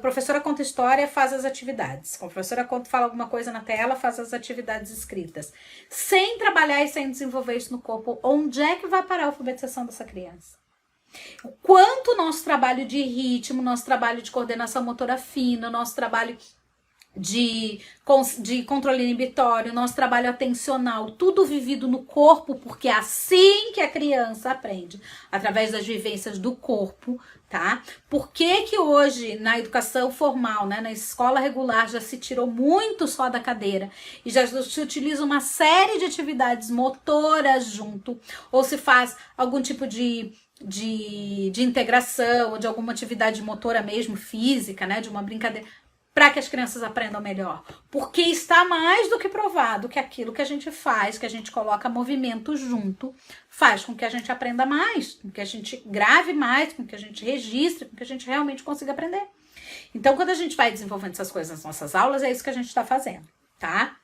professora conta história, faz as atividades. A professora fala alguma coisa na tela, faz as atividades escritas. Sem trabalhar e sem desenvolver isso no corpo, onde é que vai parar a alfabetização dessa criança? O quanto o nosso trabalho de ritmo, nosso trabalho de coordenação motora fina, nosso trabalho de controle inibitório, nosso trabalho atencional, tudo vivido no corpo, porque é assim que a criança aprende, através das vivências do corpo, tá? Por que que hoje na educação formal, né, na escola regular, já se tirou muito só da cadeira e já se utiliza uma série de atividades motoras junto, ou se faz algum tipo de integração, ou de alguma atividade motora mesmo, física, né, de uma brincadeira, para que as crianças aprendam melhor. Porque está mais do que provado que aquilo que a gente faz, que a gente coloca movimento junto, faz com que a gente aprenda mais, com que a gente grave mais, com que a gente registre, com que a gente realmente consiga aprender. Então, quando a gente vai desenvolvendo essas coisas nas nossas aulas, é isso que a gente está fazendo, tá?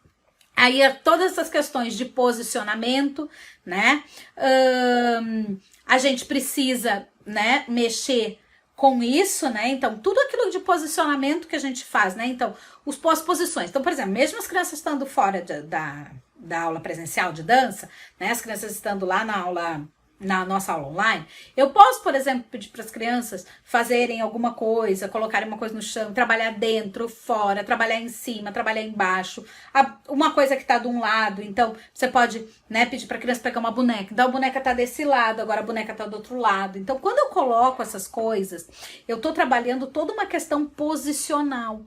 Aí, todas essas questões de posicionamento, né? A gente precisa, né, mexer com isso, né? Então, tudo aquilo de posicionamento que a gente faz, né? Então, os pós-posições. Então, por exemplo, mesmo as crianças estando fora da aula presencial de dança, né? As crianças estando lá na nossa aula online, eu posso, por exemplo, pedir para as crianças fazerem alguma coisa, colocarem uma coisa no chão, trabalhar dentro, fora, trabalhar em cima, trabalhar embaixo, uma coisa que está de um lado, então você pode, né, pedir para a criança pegar uma boneca, então a boneca está desse lado, agora a boneca está do outro lado. Então, quando eu coloco essas coisas, eu estou trabalhando toda uma questão posicional.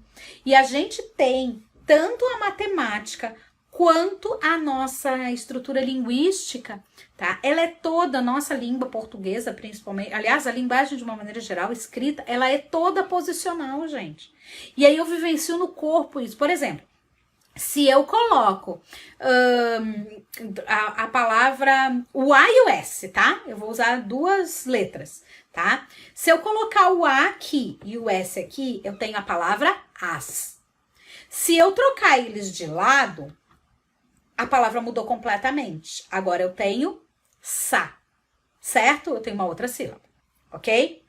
E a gente tem tanto a matemática quanto a nossa estrutura linguística, tá? Ela é toda, a nossa língua portuguesa, principalmente, aliás, a linguagem de uma maneira geral, escrita, ela é toda posicional, gente. E aí eu vivencio no corpo isso. Por exemplo, se eu coloco a palavra o A e o S, tá? Eu vou usar duas letras, tá? Se eu colocar o A aqui e o S aqui, eu tenho a palavra as. Se eu trocar eles de lado, a palavra mudou completamente. Agora eu tenho sa, certo? Eu tenho uma outra sílaba, ok?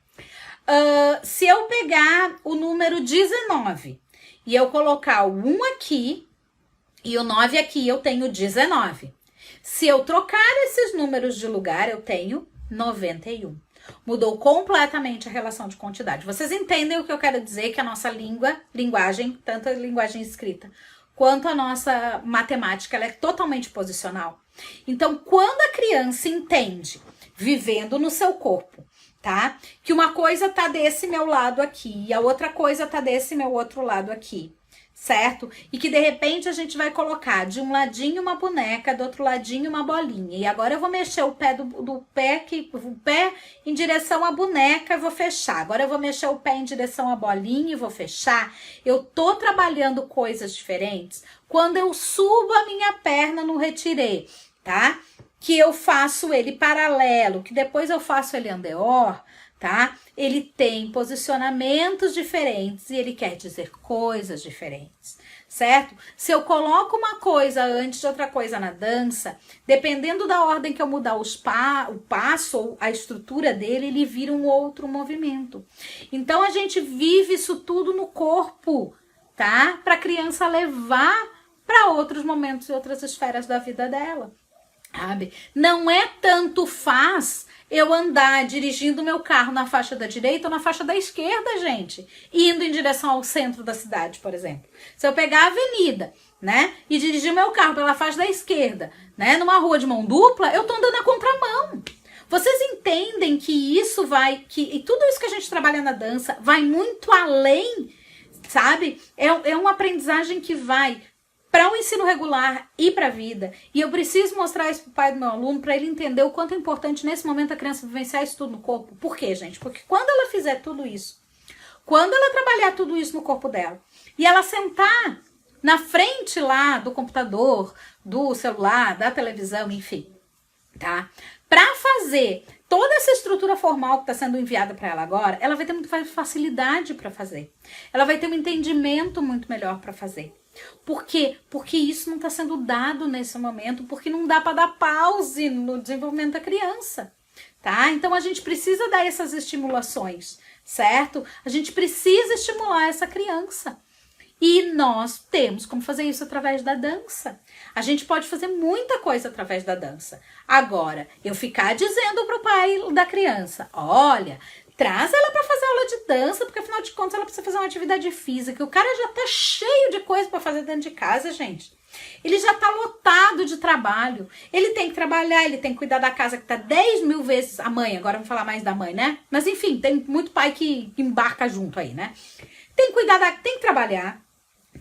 Se eu pegar o número 19 e eu colocar o 1 aqui e o 9 aqui, eu tenho 19. Se eu trocar esses números de lugar, eu tenho 91. Mudou completamente a relação de quantidade. Vocês entendem o que eu quero dizer? Que a nossa linguagem, tanto a linguagem escrita quanto a nossa matemática, ela é totalmente posicional. Então, quando a criança entende, vivendo no seu corpo, tá? Que uma coisa tá desse meu lado aqui e a outra coisa tá desse meu outro lado aqui, certo? E que de repente a gente vai colocar de um ladinho uma boneca, do outro ladinho uma bolinha. E agora eu vou mexer o pé o pé em direção à boneca e vou fechar. Agora eu vou mexer o pé em direção à bolinha e vou fechar. Eu tô trabalhando coisas diferentes. Quando eu subo a minha perna no retiré, tá? Que eu faço ele paralelo, que depois eu faço ele en dehors, tá? Ele tem posicionamentos diferentes e ele quer dizer coisas diferentes, certo? Se eu coloco uma coisa antes de outra coisa na dança, dependendo da ordem que eu mudar o passo ou a estrutura dele, ele vira um outro movimento. Então, a gente vive isso tudo no corpo, tá? Para a criança levar para outros momentos e outras esferas da vida dela, sabe? Não é tanto faz eu andar dirigindo meu carro na faixa da direita ou na faixa da esquerda, gente, indo em direção ao centro da cidade, por exemplo. Se eu pegar a avenida, né, e dirigir meu carro pela faixa da esquerda, né, numa rua de mão dupla, eu tô andando na contramão. Vocês entendem que isso e tudo isso que a gente trabalha na dança vai muito além, sabe? É uma aprendizagem que vai para o ensino regular e para a vida. E eu preciso mostrar isso para o pai do meu aluno, para ele entender o quanto é importante nesse momento a criança vivenciar isso tudo no corpo. Por quê, gente? Porque quando ela fizer tudo isso, quando ela trabalhar tudo isso no corpo dela, e ela sentar na frente lá do computador, do celular, da televisão, enfim, tá? Para fazer toda essa estrutura formal que está sendo enviada para ela agora, ela vai ter muito mais facilidade para fazer. Ela vai ter um entendimento muito melhor para fazer. Por quê? Porque isso não está sendo dado nesse momento, porque não dá para dar pause no desenvolvimento da criança, tá? Então a gente precisa dar essas estimulações, certo? A gente precisa estimular essa criança. E nós temos como fazer isso através da dança. A gente pode fazer muita coisa através da dança. Agora, eu ficar dizendo pro pai da criança, olha, Traz ela para fazer aula de dança, porque afinal de contas ela precisa fazer uma atividade física. O cara já tá cheio de coisa para fazer dentro de casa, gente. Ele já tá lotado de trabalho. Ele tem que trabalhar, ele tem que cuidar da casa que tá 10 mil vezes a mãe. Agora vamos falar mais da mãe, né? Mas enfim, tem muito pai que embarca junto aí, né? Tem que cuidar tem que trabalhar,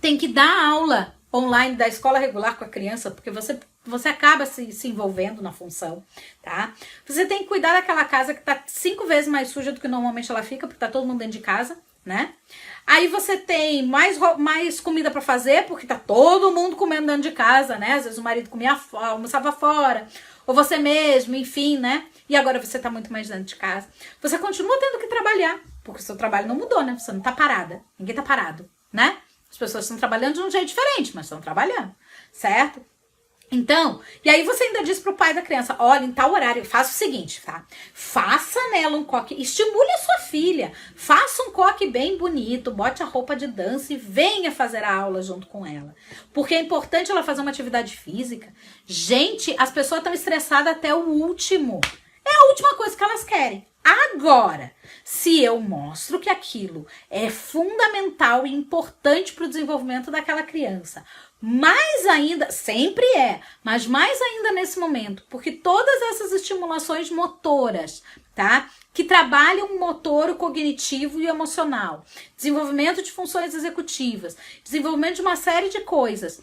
tem que dar aula online da escola regular com a criança, porque você acaba se envolvendo na função, tá? Você tem que cuidar daquela casa que tá 5 vezes mais suja do que normalmente ela fica, porque tá todo mundo dentro de casa, né? Aí você tem mais comida para fazer, porque tá todo mundo comendo dentro de casa, né? Às vezes o marido almoçava fora, ou você mesmo, enfim, né? E agora você tá muito mais dentro de casa. Você continua tendo que trabalhar, porque o seu trabalho não mudou, né? Você não tá parada, ninguém tá parado, né? As pessoas estão trabalhando de um jeito diferente, mas estão trabalhando, certo? Então, e aí você ainda diz pro pai da criança, olha, em tal horário, faça o seguinte, tá? Faça nela um coque, estimule a sua filha, faça um coque bem bonito, bote a roupa de dança e venha fazer a aula junto com ela. Porque é importante ela fazer uma atividade física. Gente, as pessoas estão estressadas até o último. É a última coisa que elas querem. Agora, se eu mostro que aquilo é fundamental e importante para o desenvolvimento daquela criança, mais ainda, sempre é, mas mais ainda nesse momento, porque todas essas estimulações motoras, tá? Que trabalham o motor, o cognitivo e o emocional, desenvolvimento de funções executivas, desenvolvimento de uma série de coisas,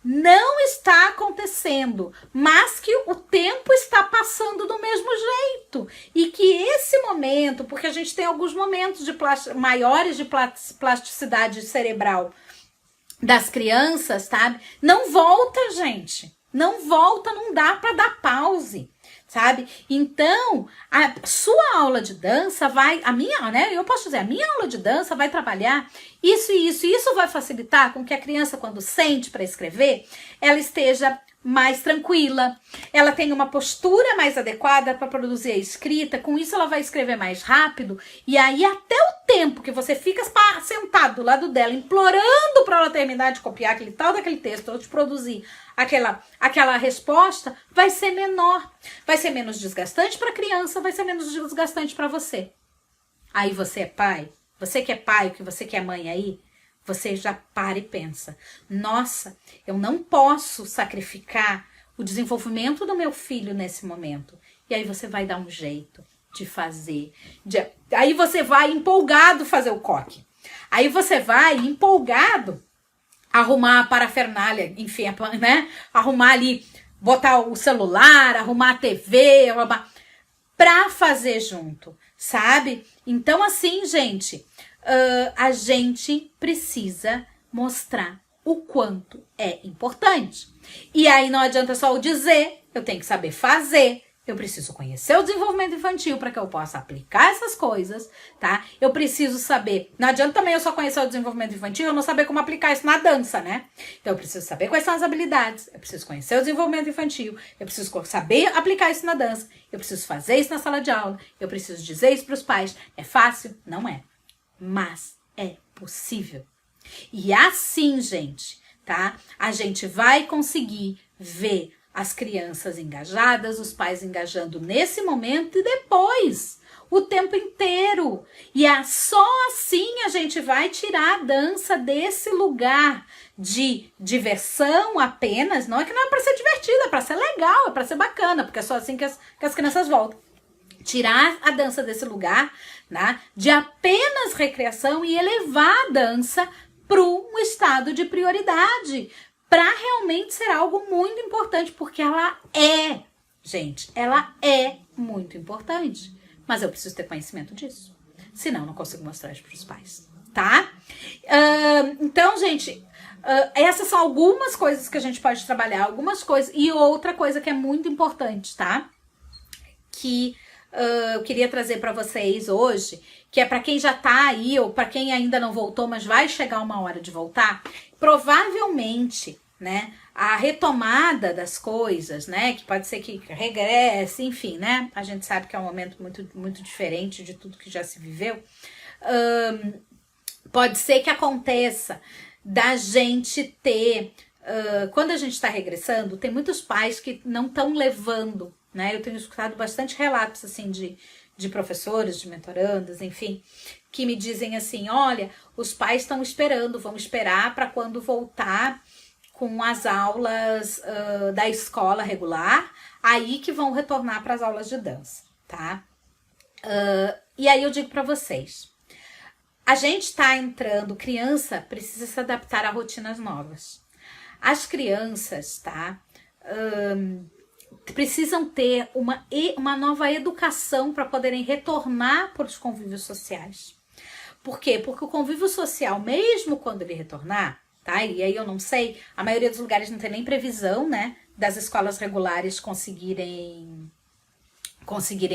não está acontecendo, mas que o tempo está passando do mesmo jeito. E que esse momento, porque a gente tem alguns momentos maiores de plasticidade cerebral das crianças, sabe? Não volta, gente. Não volta, não dá para dar pause, sabe? Então, a sua aula de dança eu posso dizer, a minha aula de dança vai trabalhar isso e isso. E isso vai facilitar com que a criança, quando sente para escrever, ela esteja mais tranquila, ela tem uma postura mais adequada para produzir a escrita, com isso ela vai escrever mais rápido, e aí até o tempo que você fica sentado do lado dela, implorando para ela terminar de copiar aquele tal daquele texto, ou de produzir aquela resposta, vai ser menor, vai ser menos desgastante para a criança, vai ser menos desgastante para você. Aí você é pai, você que é pai, que você que é mãe aí, você já para e pensa, nossa, eu não posso sacrificar o desenvolvimento do meu filho nesse momento. E aí você vai dar um jeito de fazer. Aí você vai empolgado fazer o coque. Aí você vai empolgado arrumar a parafernália, enfim, né? Arrumar ali, botar o celular, arrumar a TV, pra fazer junto, sabe? Então assim, gente, a gente precisa mostrar o quanto é importante. E aí não adianta só o dizer, eu tenho que saber fazer. Eu preciso conhecer o desenvolvimento infantil para que eu possa aplicar essas coisas, tá? Eu preciso saber... Não adianta também eu só conhecer o desenvolvimento infantil e eu não saber como aplicar isso na dança, né? Então eu preciso saber quais são as habilidades, eu preciso conhecer o desenvolvimento infantil, eu preciso saber aplicar isso na dança, eu preciso fazer isso na sala de aula, eu preciso dizer isso para os pais. É fácil? Não é. Mas é possível. E assim, gente, tá? A gente vai conseguir ver as crianças engajadas, os pais engajando nesse momento e depois, o tempo inteiro. E só assim a gente vai tirar a dança desse lugar de diversão apenas. Não é que não é para ser divertida, é para ser legal, é para ser bacana, porque é só assim que as crianças voltam. Tirar a dança desse lugar, né, de apenas recreação e elevar a dança para um estado de prioridade, para realmente ser algo muito importante, porque ela é, gente, ela é muito importante. Mas eu preciso ter conhecimento disso, senão eu não consigo mostrar isso para os pais, tá? Então, gente, essas são algumas coisas que a gente pode trabalhar, algumas coisas, e outra coisa que é muito importante, tá? Que eu queria trazer para vocês hoje, que é para quem já tá aí, ou para quem ainda não voltou, mas vai chegar uma hora de voltar, provavelmente, né, a retomada das coisas, né, que pode ser que regresse, enfim, né, a gente sabe que é um momento muito, muito diferente de tudo que já se viveu, pode ser que aconteça da gente ter, quando a gente está regressando, tem muitos pais que não estão levando, né? Eu tenho escutado bastante relatos assim de professores, de mentorandas, enfim, que me dizem assim, olha, os pais estão esperando, vão esperar para quando voltar com as aulas da escola regular, aí que vão retornar para as aulas de dança, tá? E aí eu digo para vocês, a gente está entrando, criança precisa se adaptar a rotinas novas. As crianças, tá? Precisam ter uma nova educação para poderem retornar para os convívios sociais. Por quê? Porque o convívio social, mesmo quando ele retornar, tá? E aí eu não sei, a maioria dos lugares não tem nem previsão, né? Das escolas regulares conseguirem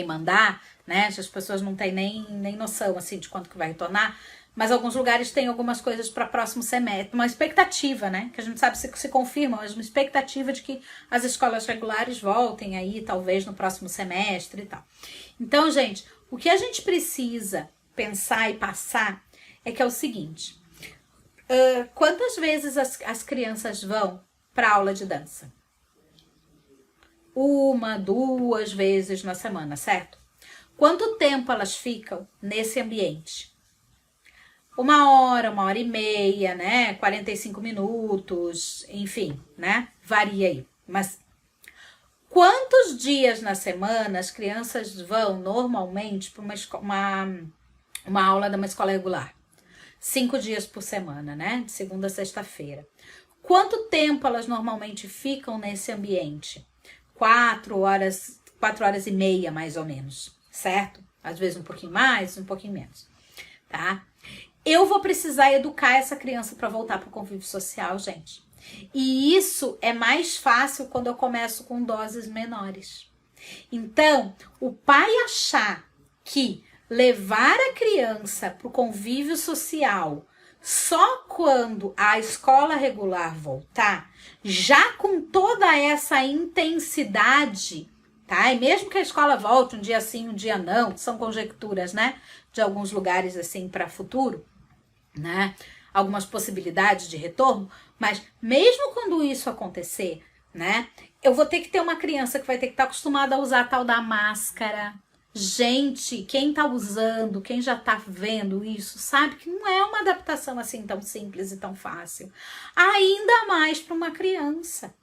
mandar, né? As pessoas não têm nem noção, assim, de quanto que vai retornar. Mas alguns lugares têm algumas coisas para próximo semestre, uma expectativa, né? Que a gente sabe se confirma, mas uma expectativa de que as escolas regulares voltem aí, talvez no próximo semestre e tal. Então, gente, o que a gente precisa pensar e passar é que é o seguinte, quantas vezes as crianças vão para aula de dança? 1, 2 vezes na semana, certo? Quanto tempo elas ficam nesse ambiente? 1 e meia, né? 45 minutos, enfim, né? Varia aí. Mas quantos dias na semana as crianças vão normalmente para uma aula de uma escola regular? 5 dias por semana, né? De segunda a sexta-feira. Quanto tempo elas normalmente ficam nesse ambiente? 4 horas e meia, mais ou menos, certo? Às vezes um pouquinho mais, um pouquinho menos, tá? Eu vou precisar educar essa criança para voltar para o convívio social, gente. E isso é mais fácil quando eu começo com doses menores. Então, o pai achar que levar a criança para o convívio social só quando a escola regular voltar, já com toda essa intensidade, tá? E mesmo que a escola volte um dia sim, um dia não, são conjecturas, né? De alguns lugares assim para futuro, né? Algumas possibilidades de retorno, mas mesmo quando isso acontecer, né? Eu vou ter que ter uma criança que vai ter que estar acostumada a usar a tal da máscara. Gente, quem tá usando, quem já tá vendo isso, sabe que não é uma adaptação assim tão simples e tão fácil. Ainda mais para uma criança.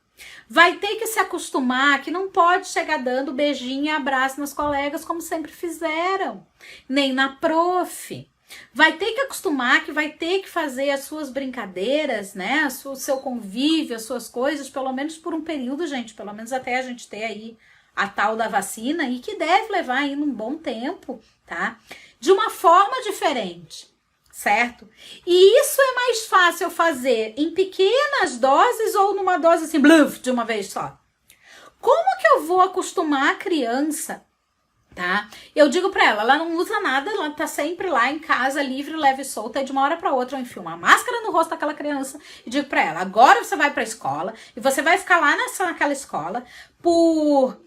Vai ter que se acostumar que não pode chegar dando beijinho e abraço nas colegas como sempre fizeram, nem na prof. Vai ter que acostumar que vai ter que fazer as suas brincadeiras, né? O seu convívio, as suas coisas, pelo menos por um período, gente. Pelo menos até a gente ter aí a tal da vacina e que deve levar ainda um bom tempo, tá? De uma forma diferente, certo? E isso é mais fácil fazer em pequenas doses ou numa dose assim, bluf, de uma vez só. Como que eu vou acostumar a criança, tá? Eu digo pra ela não usa nada, ela tá sempre lá em casa, livre, leve e solta, e de uma hora pra outra eu enfio uma máscara no rosto daquela criança e digo pra ela, agora você vai pra escola e você vai ficar lá naquela escola por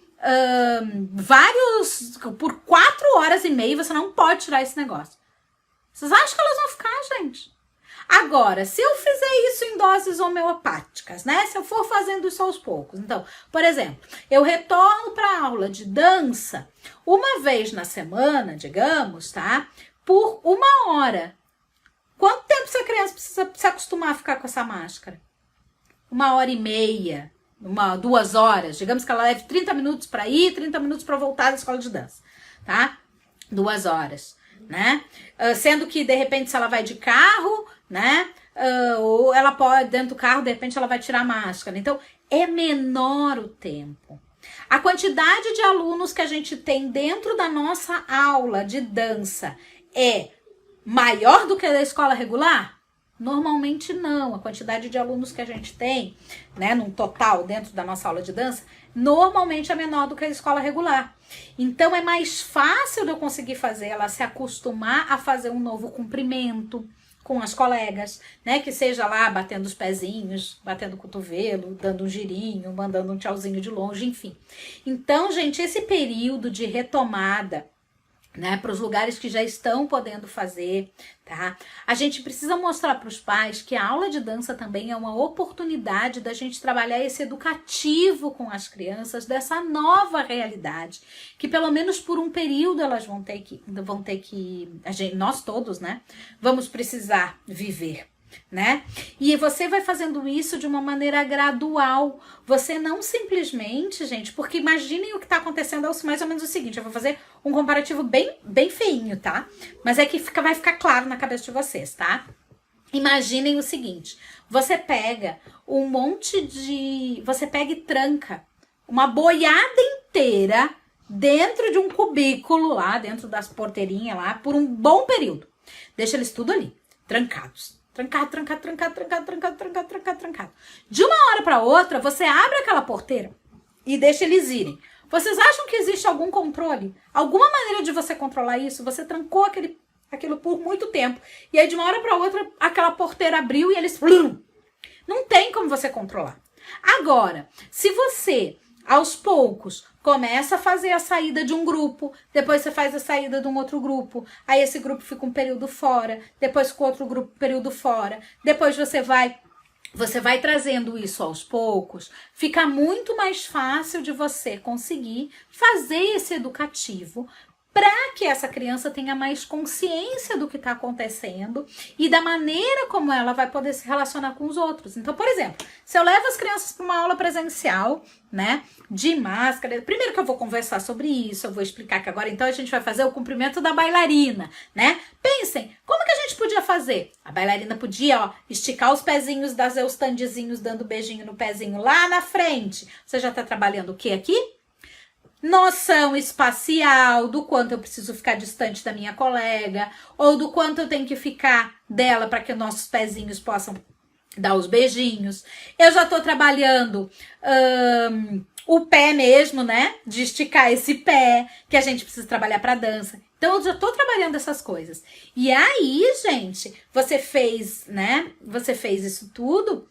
por 4 horas e meia, você não pode tirar esse negócio. Vocês acham que elas vão ficar, gente? Agora, se eu fizer isso em doses homeopáticas, né? Se eu for fazendo isso aos poucos. Então, por exemplo, eu retorno para aula de dança 1 vez na semana, digamos, tá? Por 1 hora. Quanto tempo essa criança precisa se acostumar a ficar com essa máscara? 1 hora e meia, 2 horas. Digamos que ela leve 30 minutos para ir, 30 minutos para voltar da escola de dança, tá? 2 horas, né? Sendo que, de repente, se ela vai de carro, né? Ou ela pode, dentro do carro, de repente, ela vai tirar a máscara. Então, é menor o tempo. A quantidade de alunos que a gente tem dentro da nossa aula de dança é maior do que a da escola regular? Normalmente não. A quantidade de alunos que a gente tem, né, num total dentro da nossa aula de dança, normalmente é menor do que a escola regular. Então é mais fácil de eu conseguir fazer ela se acostumar a fazer um novo cumprimento com as colegas, né, que seja lá batendo os pezinhos, batendo o cotovelo, dando um girinho, mandando um tchauzinho de longe, enfim. Então, gente, esse período de retomada né, para os lugares que já estão podendo fazer, tá? A gente precisa mostrar para os pais que a aula de dança também é uma oportunidade da gente trabalhar esse educativo com as crianças dessa nova realidade, que pelo menos por um período elas vão ter que nós todos, né, vamos precisar viver. Né? E você vai fazendo isso de uma maneira gradual. Você não simplesmente, gente, porque imaginem o que está acontecendo, é mais ou menos o seguinte, eu vou fazer um comparativo bem feinho, tá? Mas é que vai ficar claro na cabeça de vocês, tá? Imaginem o seguinte, você pega você pega e tranca uma boiada inteira dentro de um cubículo lá, dentro das porteirinhas lá, por um bom período. Deixa eles tudo ali, trancados. Trancado. De uma hora para outra, você abre aquela porteira e deixa eles irem. Vocês acham que existe algum controle? Alguma maneira de você controlar isso? Você trancou aquilo por muito tempo. E aí, de uma hora para outra, aquela porteira abriu e eles... Não tem como você controlar. Agora, se você, aos poucos, começa a fazer a saída de um grupo, depois você faz a saída de um outro grupo, aí esse grupo fica um período fora, depois com outro grupo um período fora, depois você vai trazendo isso aos poucos, fica muito mais fácil de você conseguir fazer esse educativo para que essa criança tenha mais consciência do que está acontecendo e da maneira como ela vai poder se relacionar com os outros. Então, por exemplo, se eu levo as crianças para uma aula presencial, né, de máscara, primeiro que eu vou conversar sobre isso, eu vou explicar que agora então a gente vai fazer o cumprimento da bailarina, né? Pensem, como que a gente podia fazer? A bailarina podia, ó, esticar os pezinhos, dar os standzinhos, dando beijinho no pezinho lá na frente. Você já está trabalhando o que aqui? Noção espacial, do quanto eu preciso ficar distante da minha colega, ou do quanto eu tenho que ficar dela para que nossos pezinhos possam dar os beijinhos. Eu já tô trabalhando o pé mesmo, né? De esticar esse pé, que a gente precisa trabalhar para dança. Então, eu já tô trabalhando essas coisas. E aí, gente, você fez, né? Você fez isso tudo.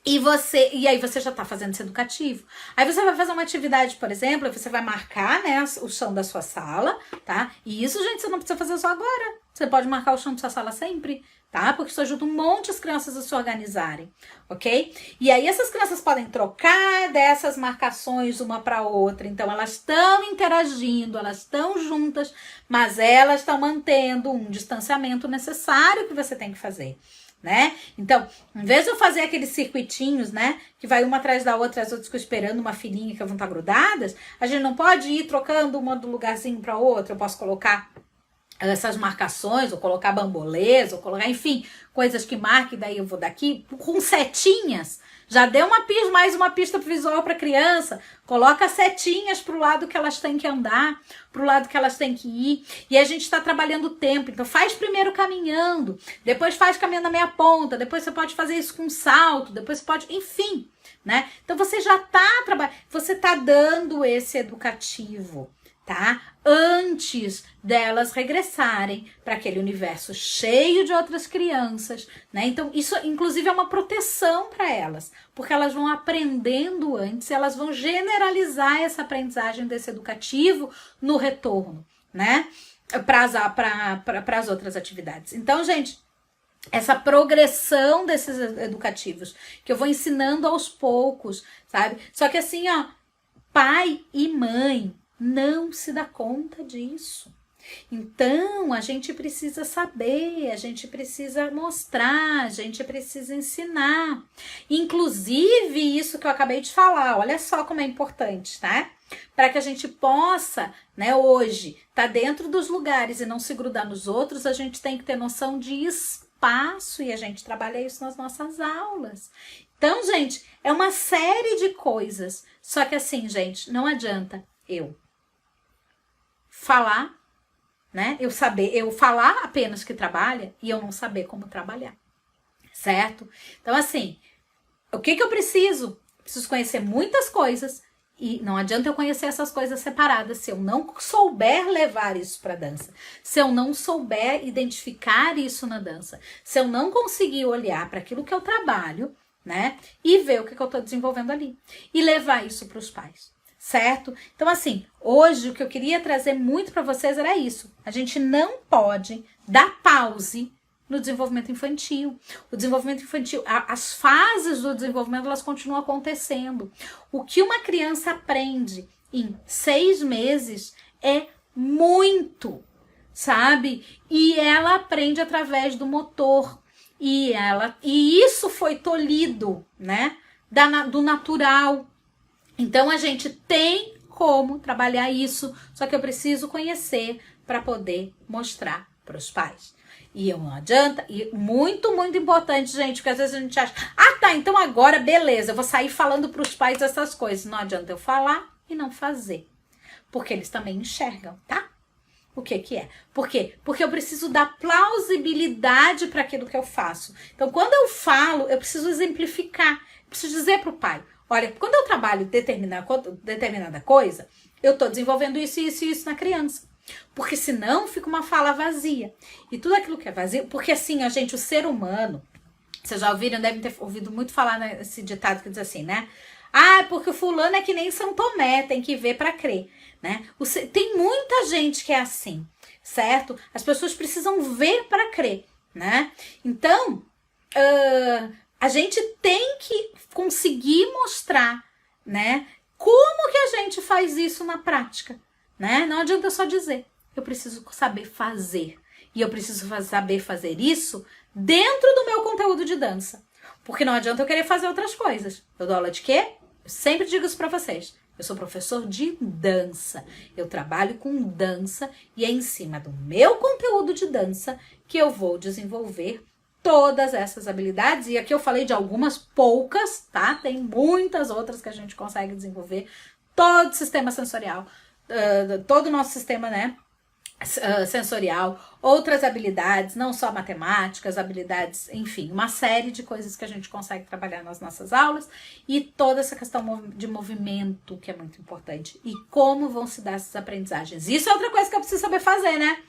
E aí você já tá fazendo esse educativo. Aí você vai fazer uma atividade, por exemplo, você vai marcar, né, o chão da sua sala, tá? E isso, gente, você não precisa fazer só agora. Você pode marcar o chão da sua sala sempre, tá? Porque isso ajuda um monte as crianças a se organizarem, ok? E aí essas crianças podem trocar dessas marcações uma para outra. Então elas estão interagindo, elas estão juntas, mas elas estão mantendo um distanciamento necessário que você tem que fazer. Né? Então, em vez de eu fazer aqueles circuitinhos, né, que vai uma atrás da outra, as outras ficam esperando uma filinha que vão estar grudadas, a gente não pode ir trocando uma do lugarzinho para outro. Eu posso colocar essas marcações, ou colocar bambolês, ou colocar, enfim, coisas que marquem, daí eu vou daqui, com setinhas. Já deu mais uma pista visual para a criança. Coloca setinhas para o lado que elas têm que andar, para o lado que elas têm que ir. E a gente está trabalhando o tempo. Então faz primeiro caminhando, depois faz caminhando na meia ponta, depois você pode fazer isso com salto, depois você pode, enfim, né? Então você já está trabalhando, você está dando esse educativo, tá? Antes delas regressarem para aquele universo cheio de outras crianças, né? Então, isso, inclusive, é uma proteção para elas, porque elas vão aprendendo antes, elas vão generalizar essa aprendizagem desse educativo no retorno, né? Para as outras atividades. Então, gente, essa progressão desses educativos, que eu vou ensinando aos poucos, sabe? Só que assim, ó, pai e mãe não se dá conta disso. Então, a gente precisa saber, a gente precisa mostrar, a gente precisa ensinar. Inclusive, isso que eu acabei de falar, olha só como é importante, tá? Para que a gente possa, né, hoje, tá dentro dos lugares e não se grudar nos outros, a gente tem que ter noção de espaço e a gente trabalha isso nas nossas aulas. Então, gente, é uma série de coisas. Só que assim, gente, não adianta eu falar, né? Eu falar apenas que trabalha e eu não saber como trabalhar, certo? Então, assim, o que eu preciso? Preciso conhecer muitas coisas e não adianta eu conhecer essas coisas separadas se eu não souber levar isso para dança, se eu não souber identificar isso na dança, se eu não conseguir olhar para aquilo que eu trabalho, né? E ver o que eu tô desenvolvendo ali e levar isso para os pais. certo? Então, assim, hoje o que eu queria trazer muito para vocês era isso. A gente não pode dar pause no desenvolvimento infantil. O desenvolvimento infantil, as fases do desenvolvimento, elas continuam acontecendo. O que uma criança aprende em 6 meses é muito, sabe? E ela aprende através do motor. E isso foi tolhido, né? Do natural. Então, a gente tem como trabalhar isso, só que eu preciso conhecer para poder mostrar para os pais. E não adianta, e muito, muito importante, gente, porque às vezes a gente acha, tá, então agora, beleza, eu vou sair falando para os pais essas coisas. Não adianta eu falar e não fazer, porque eles também enxergam, tá? O que é? Por quê? Porque eu preciso dar plausibilidade para aquilo que eu faço. Então, quando eu falo, eu preciso exemplificar, eu preciso dizer para o pai, olha, quando eu trabalho determinada coisa, eu estou desenvolvendo isso, isso e isso na criança. Porque senão fica uma fala vazia. E tudo aquilo que é vazio, porque assim, gente, o ser humano, vocês já ouviram, devem ter ouvido muito falar nesse ditado que diz assim, né? Porque o fulano é que nem São Tomé, tem que ver para crer, né? Tem muita gente que é assim, certo? As pessoas precisam ver para crer, né? Então, a gente tem que conseguir mostrar, né? Como que a gente faz isso na prática, né? Não adianta só dizer. Eu preciso saber fazer. E eu preciso saber fazer isso dentro do meu conteúdo de dança. Porque não adianta eu querer fazer outras coisas. Eu dou aula de quê? Eu sempre digo isso pra vocês. Eu sou professor de dança. Eu trabalho com dança e é em cima do meu conteúdo de dança que eu vou desenvolver todas essas habilidades. E aqui eu falei de algumas poucas, tá? Tem muitas outras que a gente consegue desenvolver. Todo o sistema sensorial, todo o nosso sistema, né? Sensorial, outras habilidades, não só matemáticas, habilidades, enfim, uma série de coisas que a gente consegue trabalhar nas nossas aulas e toda essa questão de movimento que é muito importante e como vão se dar essas aprendizagens. Isso é outra coisa que eu preciso saber fazer, né?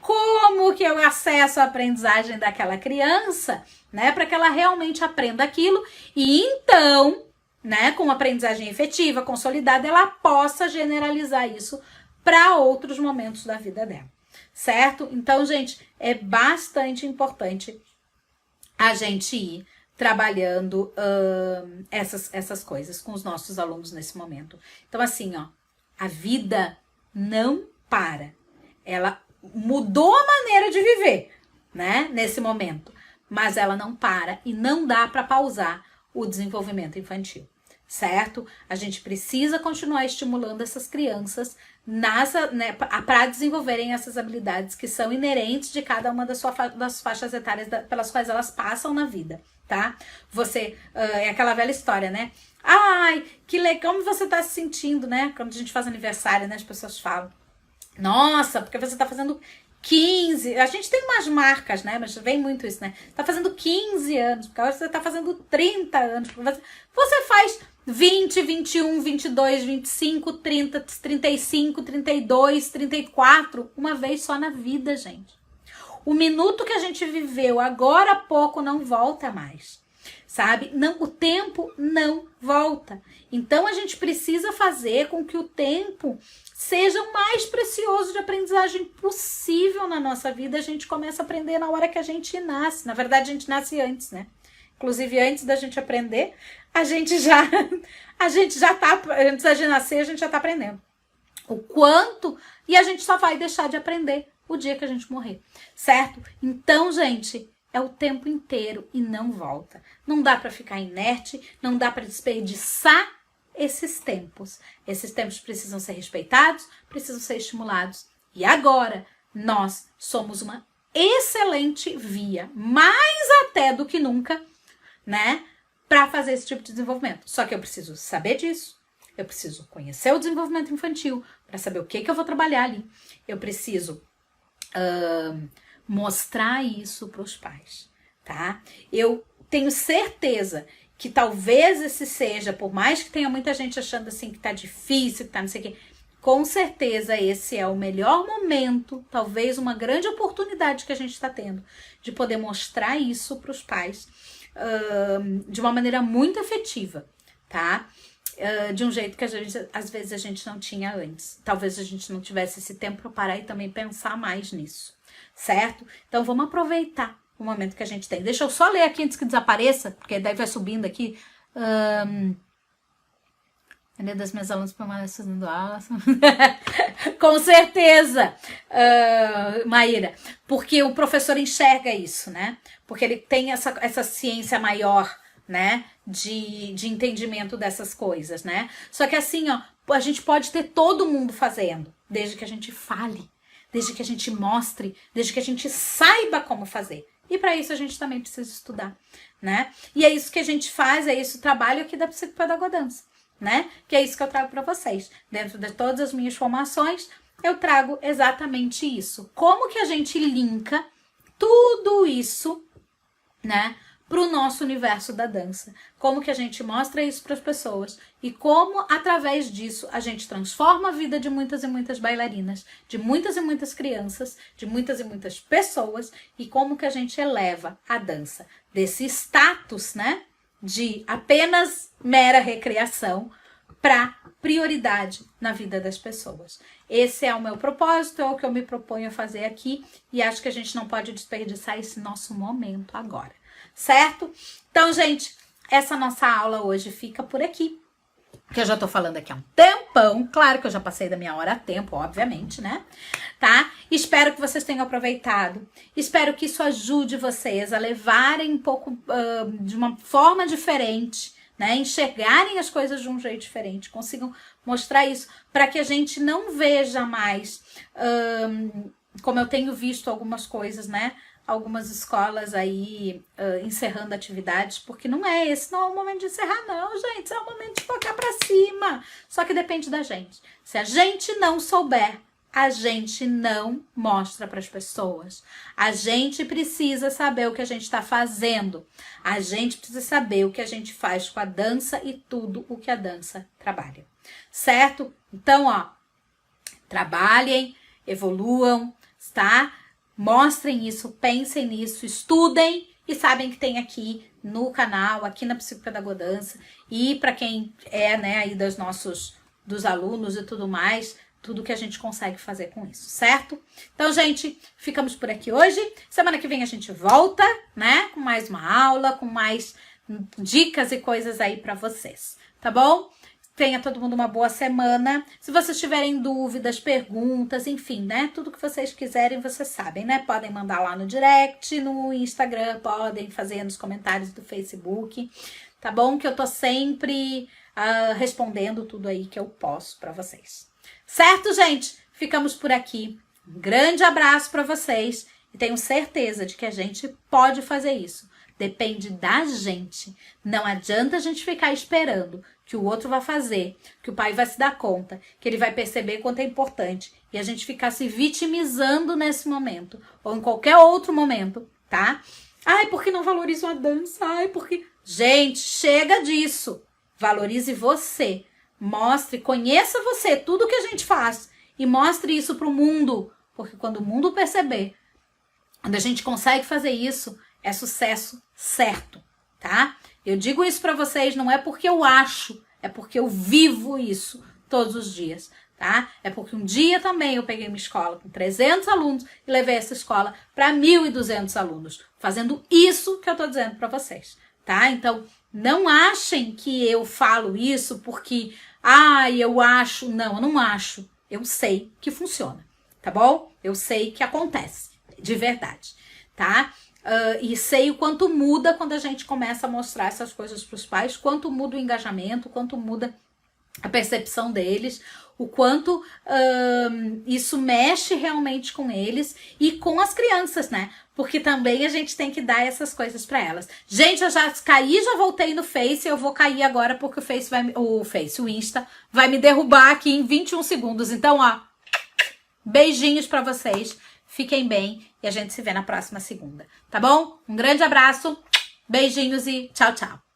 Como que eu acesso a aprendizagem daquela criança, né, para que ela realmente aprenda aquilo e então, né, com uma aprendizagem efetiva, consolidada, ela possa generalizar isso para outros momentos da vida dela, certo? Então, gente, é bastante importante a gente ir trabalhando essas coisas com os nossos alunos nesse momento. Então, assim, ó, a vida não para. Ela mudou a maneira de viver, né, nesse momento, mas ela não para e não dá para pausar o desenvolvimento infantil. Certo? A gente precisa continuar estimulando essas crianças para desenvolverem essas habilidades que são inerentes de cada uma das faixas etárias pelas quais elas passam na vida, tá? É aquela velha história, né? Ai, que legal, como você tá se sentindo, né? Quando a gente faz aniversário, né? As pessoas falam, nossa, porque você tá fazendo 15, a gente tem umas marcas, né, mas vem muito isso, né, tá fazendo 15 anos, porque agora você tá fazendo 30 anos, você faz 20, 21, 22, 25, 30, 35, 32, 34, uma vez só na vida, gente. O minuto que a gente viveu agora há pouco não volta mais, sabe? Não, o tempo não volta. Então, a gente precisa fazer com que o tempo seja o mais precioso de aprendizagem possível na nossa vida. A gente começa a aprender na hora que a gente nasce. Na verdade, a gente nasce antes, né? Inclusive, antes da gente aprender, a gente já tá, antes de nascer, a gente já tá aprendendo. O quanto, e a gente só vai deixar de aprender o dia que a gente morrer, certo? Então, gente, é o tempo inteiro e não volta. Não dá para ficar inerte, não dá para desperdiçar esses tempos. Esses tempos precisam ser respeitados, precisam ser estimulados. E agora, nós somos uma excelente via, mais até do que nunca, né, para fazer esse tipo de desenvolvimento. Só que eu preciso saber disso, eu preciso conhecer o desenvolvimento infantil para saber o que eu vou trabalhar ali. Eu preciso mostrar isso para os pais, tá? Eu tenho certeza que talvez esse seja, por mais que tenha muita gente achando assim que tá difícil, que tá não sei o quê, com certeza esse é o melhor momento, talvez uma grande oportunidade que a gente está tendo de poder mostrar isso para os pais de uma maneira muito efetiva, tá? De um jeito que às vezes a gente não tinha antes. Talvez a gente não tivesse esse tempo para parar e também pensar mais nisso, certo? Então vamos aproveitar o momento que a gente tem. Deixa eu só ler aqui antes que desapareça, porque daí vai subindo aqui. A das minhas alunas permanece fazendo aula. Com certeza, Maíra, porque o professor enxerga isso, né? Porque ele tem essa ciência maior, né? De entendimento dessas coisas, né? Só que assim, ó, a gente pode ter todo mundo fazendo, desde que a gente fale, desde que a gente mostre, desde que a gente saiba como fazer. E para isso a gente também precisa estudar, né? E é isso que a gente faz, é esse o trabalho aqui da psicopedagodança, né? Que é isso que eu trago para vocês. Dentro de todas as minhas formações, eu trago exatamente isso. Como que a gente linka tudo isso, né, para o nosso universo da dança? Como que a gente mostra isso para as pessoas? E como, através disso, a gente transforma a vida de muitas e muitas bailarinas, de muitas e muitas crianças, de muitas e muitas pessoas, e como que a gente eleva a dança desse status, né, de apenas mera recreação para prioridade na vida das pessoas. Esse é o meu propósito, é o que eu me proponho a fazer aqui, e acho que a gente não pode desperdiçar esse nosso momento agora, certo? Então, gente, essa nossa aula hoje fica por aqui, que eu já tô falando aqui há um tempão, claro que eu já passei da minha hora a tempo, obviamente, né? Tá? Espero que vocês tenham aproveitado, espero que isso ajude vocês a levarem um pouco de uma forma diferente, né? Enxergarem as coisas de um jeito diferente, consigam mostrar isso, para que a gente não veja mais, como eu tenho visto algumas coisas, né? Algumas escolas aí encerrando atividades, porque esse não é o momento de encerrar, não, gente. Esse é o momento de focar pra cima. Só que depende da gente. Se a gente não souber, a gente não mostra para as pessoas. A gente precisa saber o que a gente está fazendo. A gente precisa saber o que a gente faz com a dança e tudo o que a dança trabalha. Certo? Então, ó, trabalhem, evoluam, tá? Mostrem isso, pensem nisso, estudem e sabem que tem aqui no canal, aqui na Psicopedagodança, e para quem é, né, aí dos alunos e tudo mais, tudo que a gente consegue fazer com isso, certo? Então, gente, ficamos por aqui hoje. Semana que vem a gente volta, né, com mais uma aula, com mais dicas e coisas aí para vocês, tá bom? Tenha todo mundo uma boa semana. Se vocês tiverem dúvidas, perguntas, enfim, né? Tudo que vocês quiserem, vocês sabem, né? Podem mandar lá no direct, no Instagram, podem fazer nos comentários do Facebook, tá bom? Que eu tô sempre respondendo tudo aí que eu posso pra vocês. Certo, gente? Ficamos por aqui. Um grande abraço pra vocês e tenho certeza de que a gente pode fazer isso. Depende da gente. Não adianta a gente ficar esperando que o outro vai fazer, que o pai vai se dar conta, que ele vai perceber quanto é importante e a gente ficar se vitimizando nesse momento ou em qualquer outro momento, tá? Ai, porque não valorizam a dança? Ai, porque... Gente, chega disso. Valorize você. Mostre, conheça você, tudo que a gente faz e mostre isso pro mundo, porque quando o mundo perceber, quando a gente consegue fazer isso, é sucesso certo, tá? Eu digo isso pra vocês, não é porque eu acho, é porque eu vivo isso todos os dias, tá? É porque um dia também eu peguei uma escola com 300 alunos e levei essa escola para 1.200 alunos, fazendo isso que eu tô dizendo pra vocês, tá? Então, não achem que eu falo isso porque, eu acho. Não, eu não acho. Eu sei que funciona, tá bom? Eu sei que acontece, de verdade, tá? E sei o quanto muda quando a gente começa a mostrar essas coisas para os pais, quanto muda o engajamento, quanto muda a percepção deles, o quanto isso mexe realmente com eles e com as crianças, né? Porque também a gente tem que dar essas coisas para elas. Gente, eu já caí, já voltei no Face, eu vou cair agora porque o Insta vai me derrubar aqui em 21 segundos. Então, ó, beijinhos para vocês. Fiquem bem e a gente se vê na próxima segunda, tá bom? Um grande abraço, beijinhos e tchau, tchau.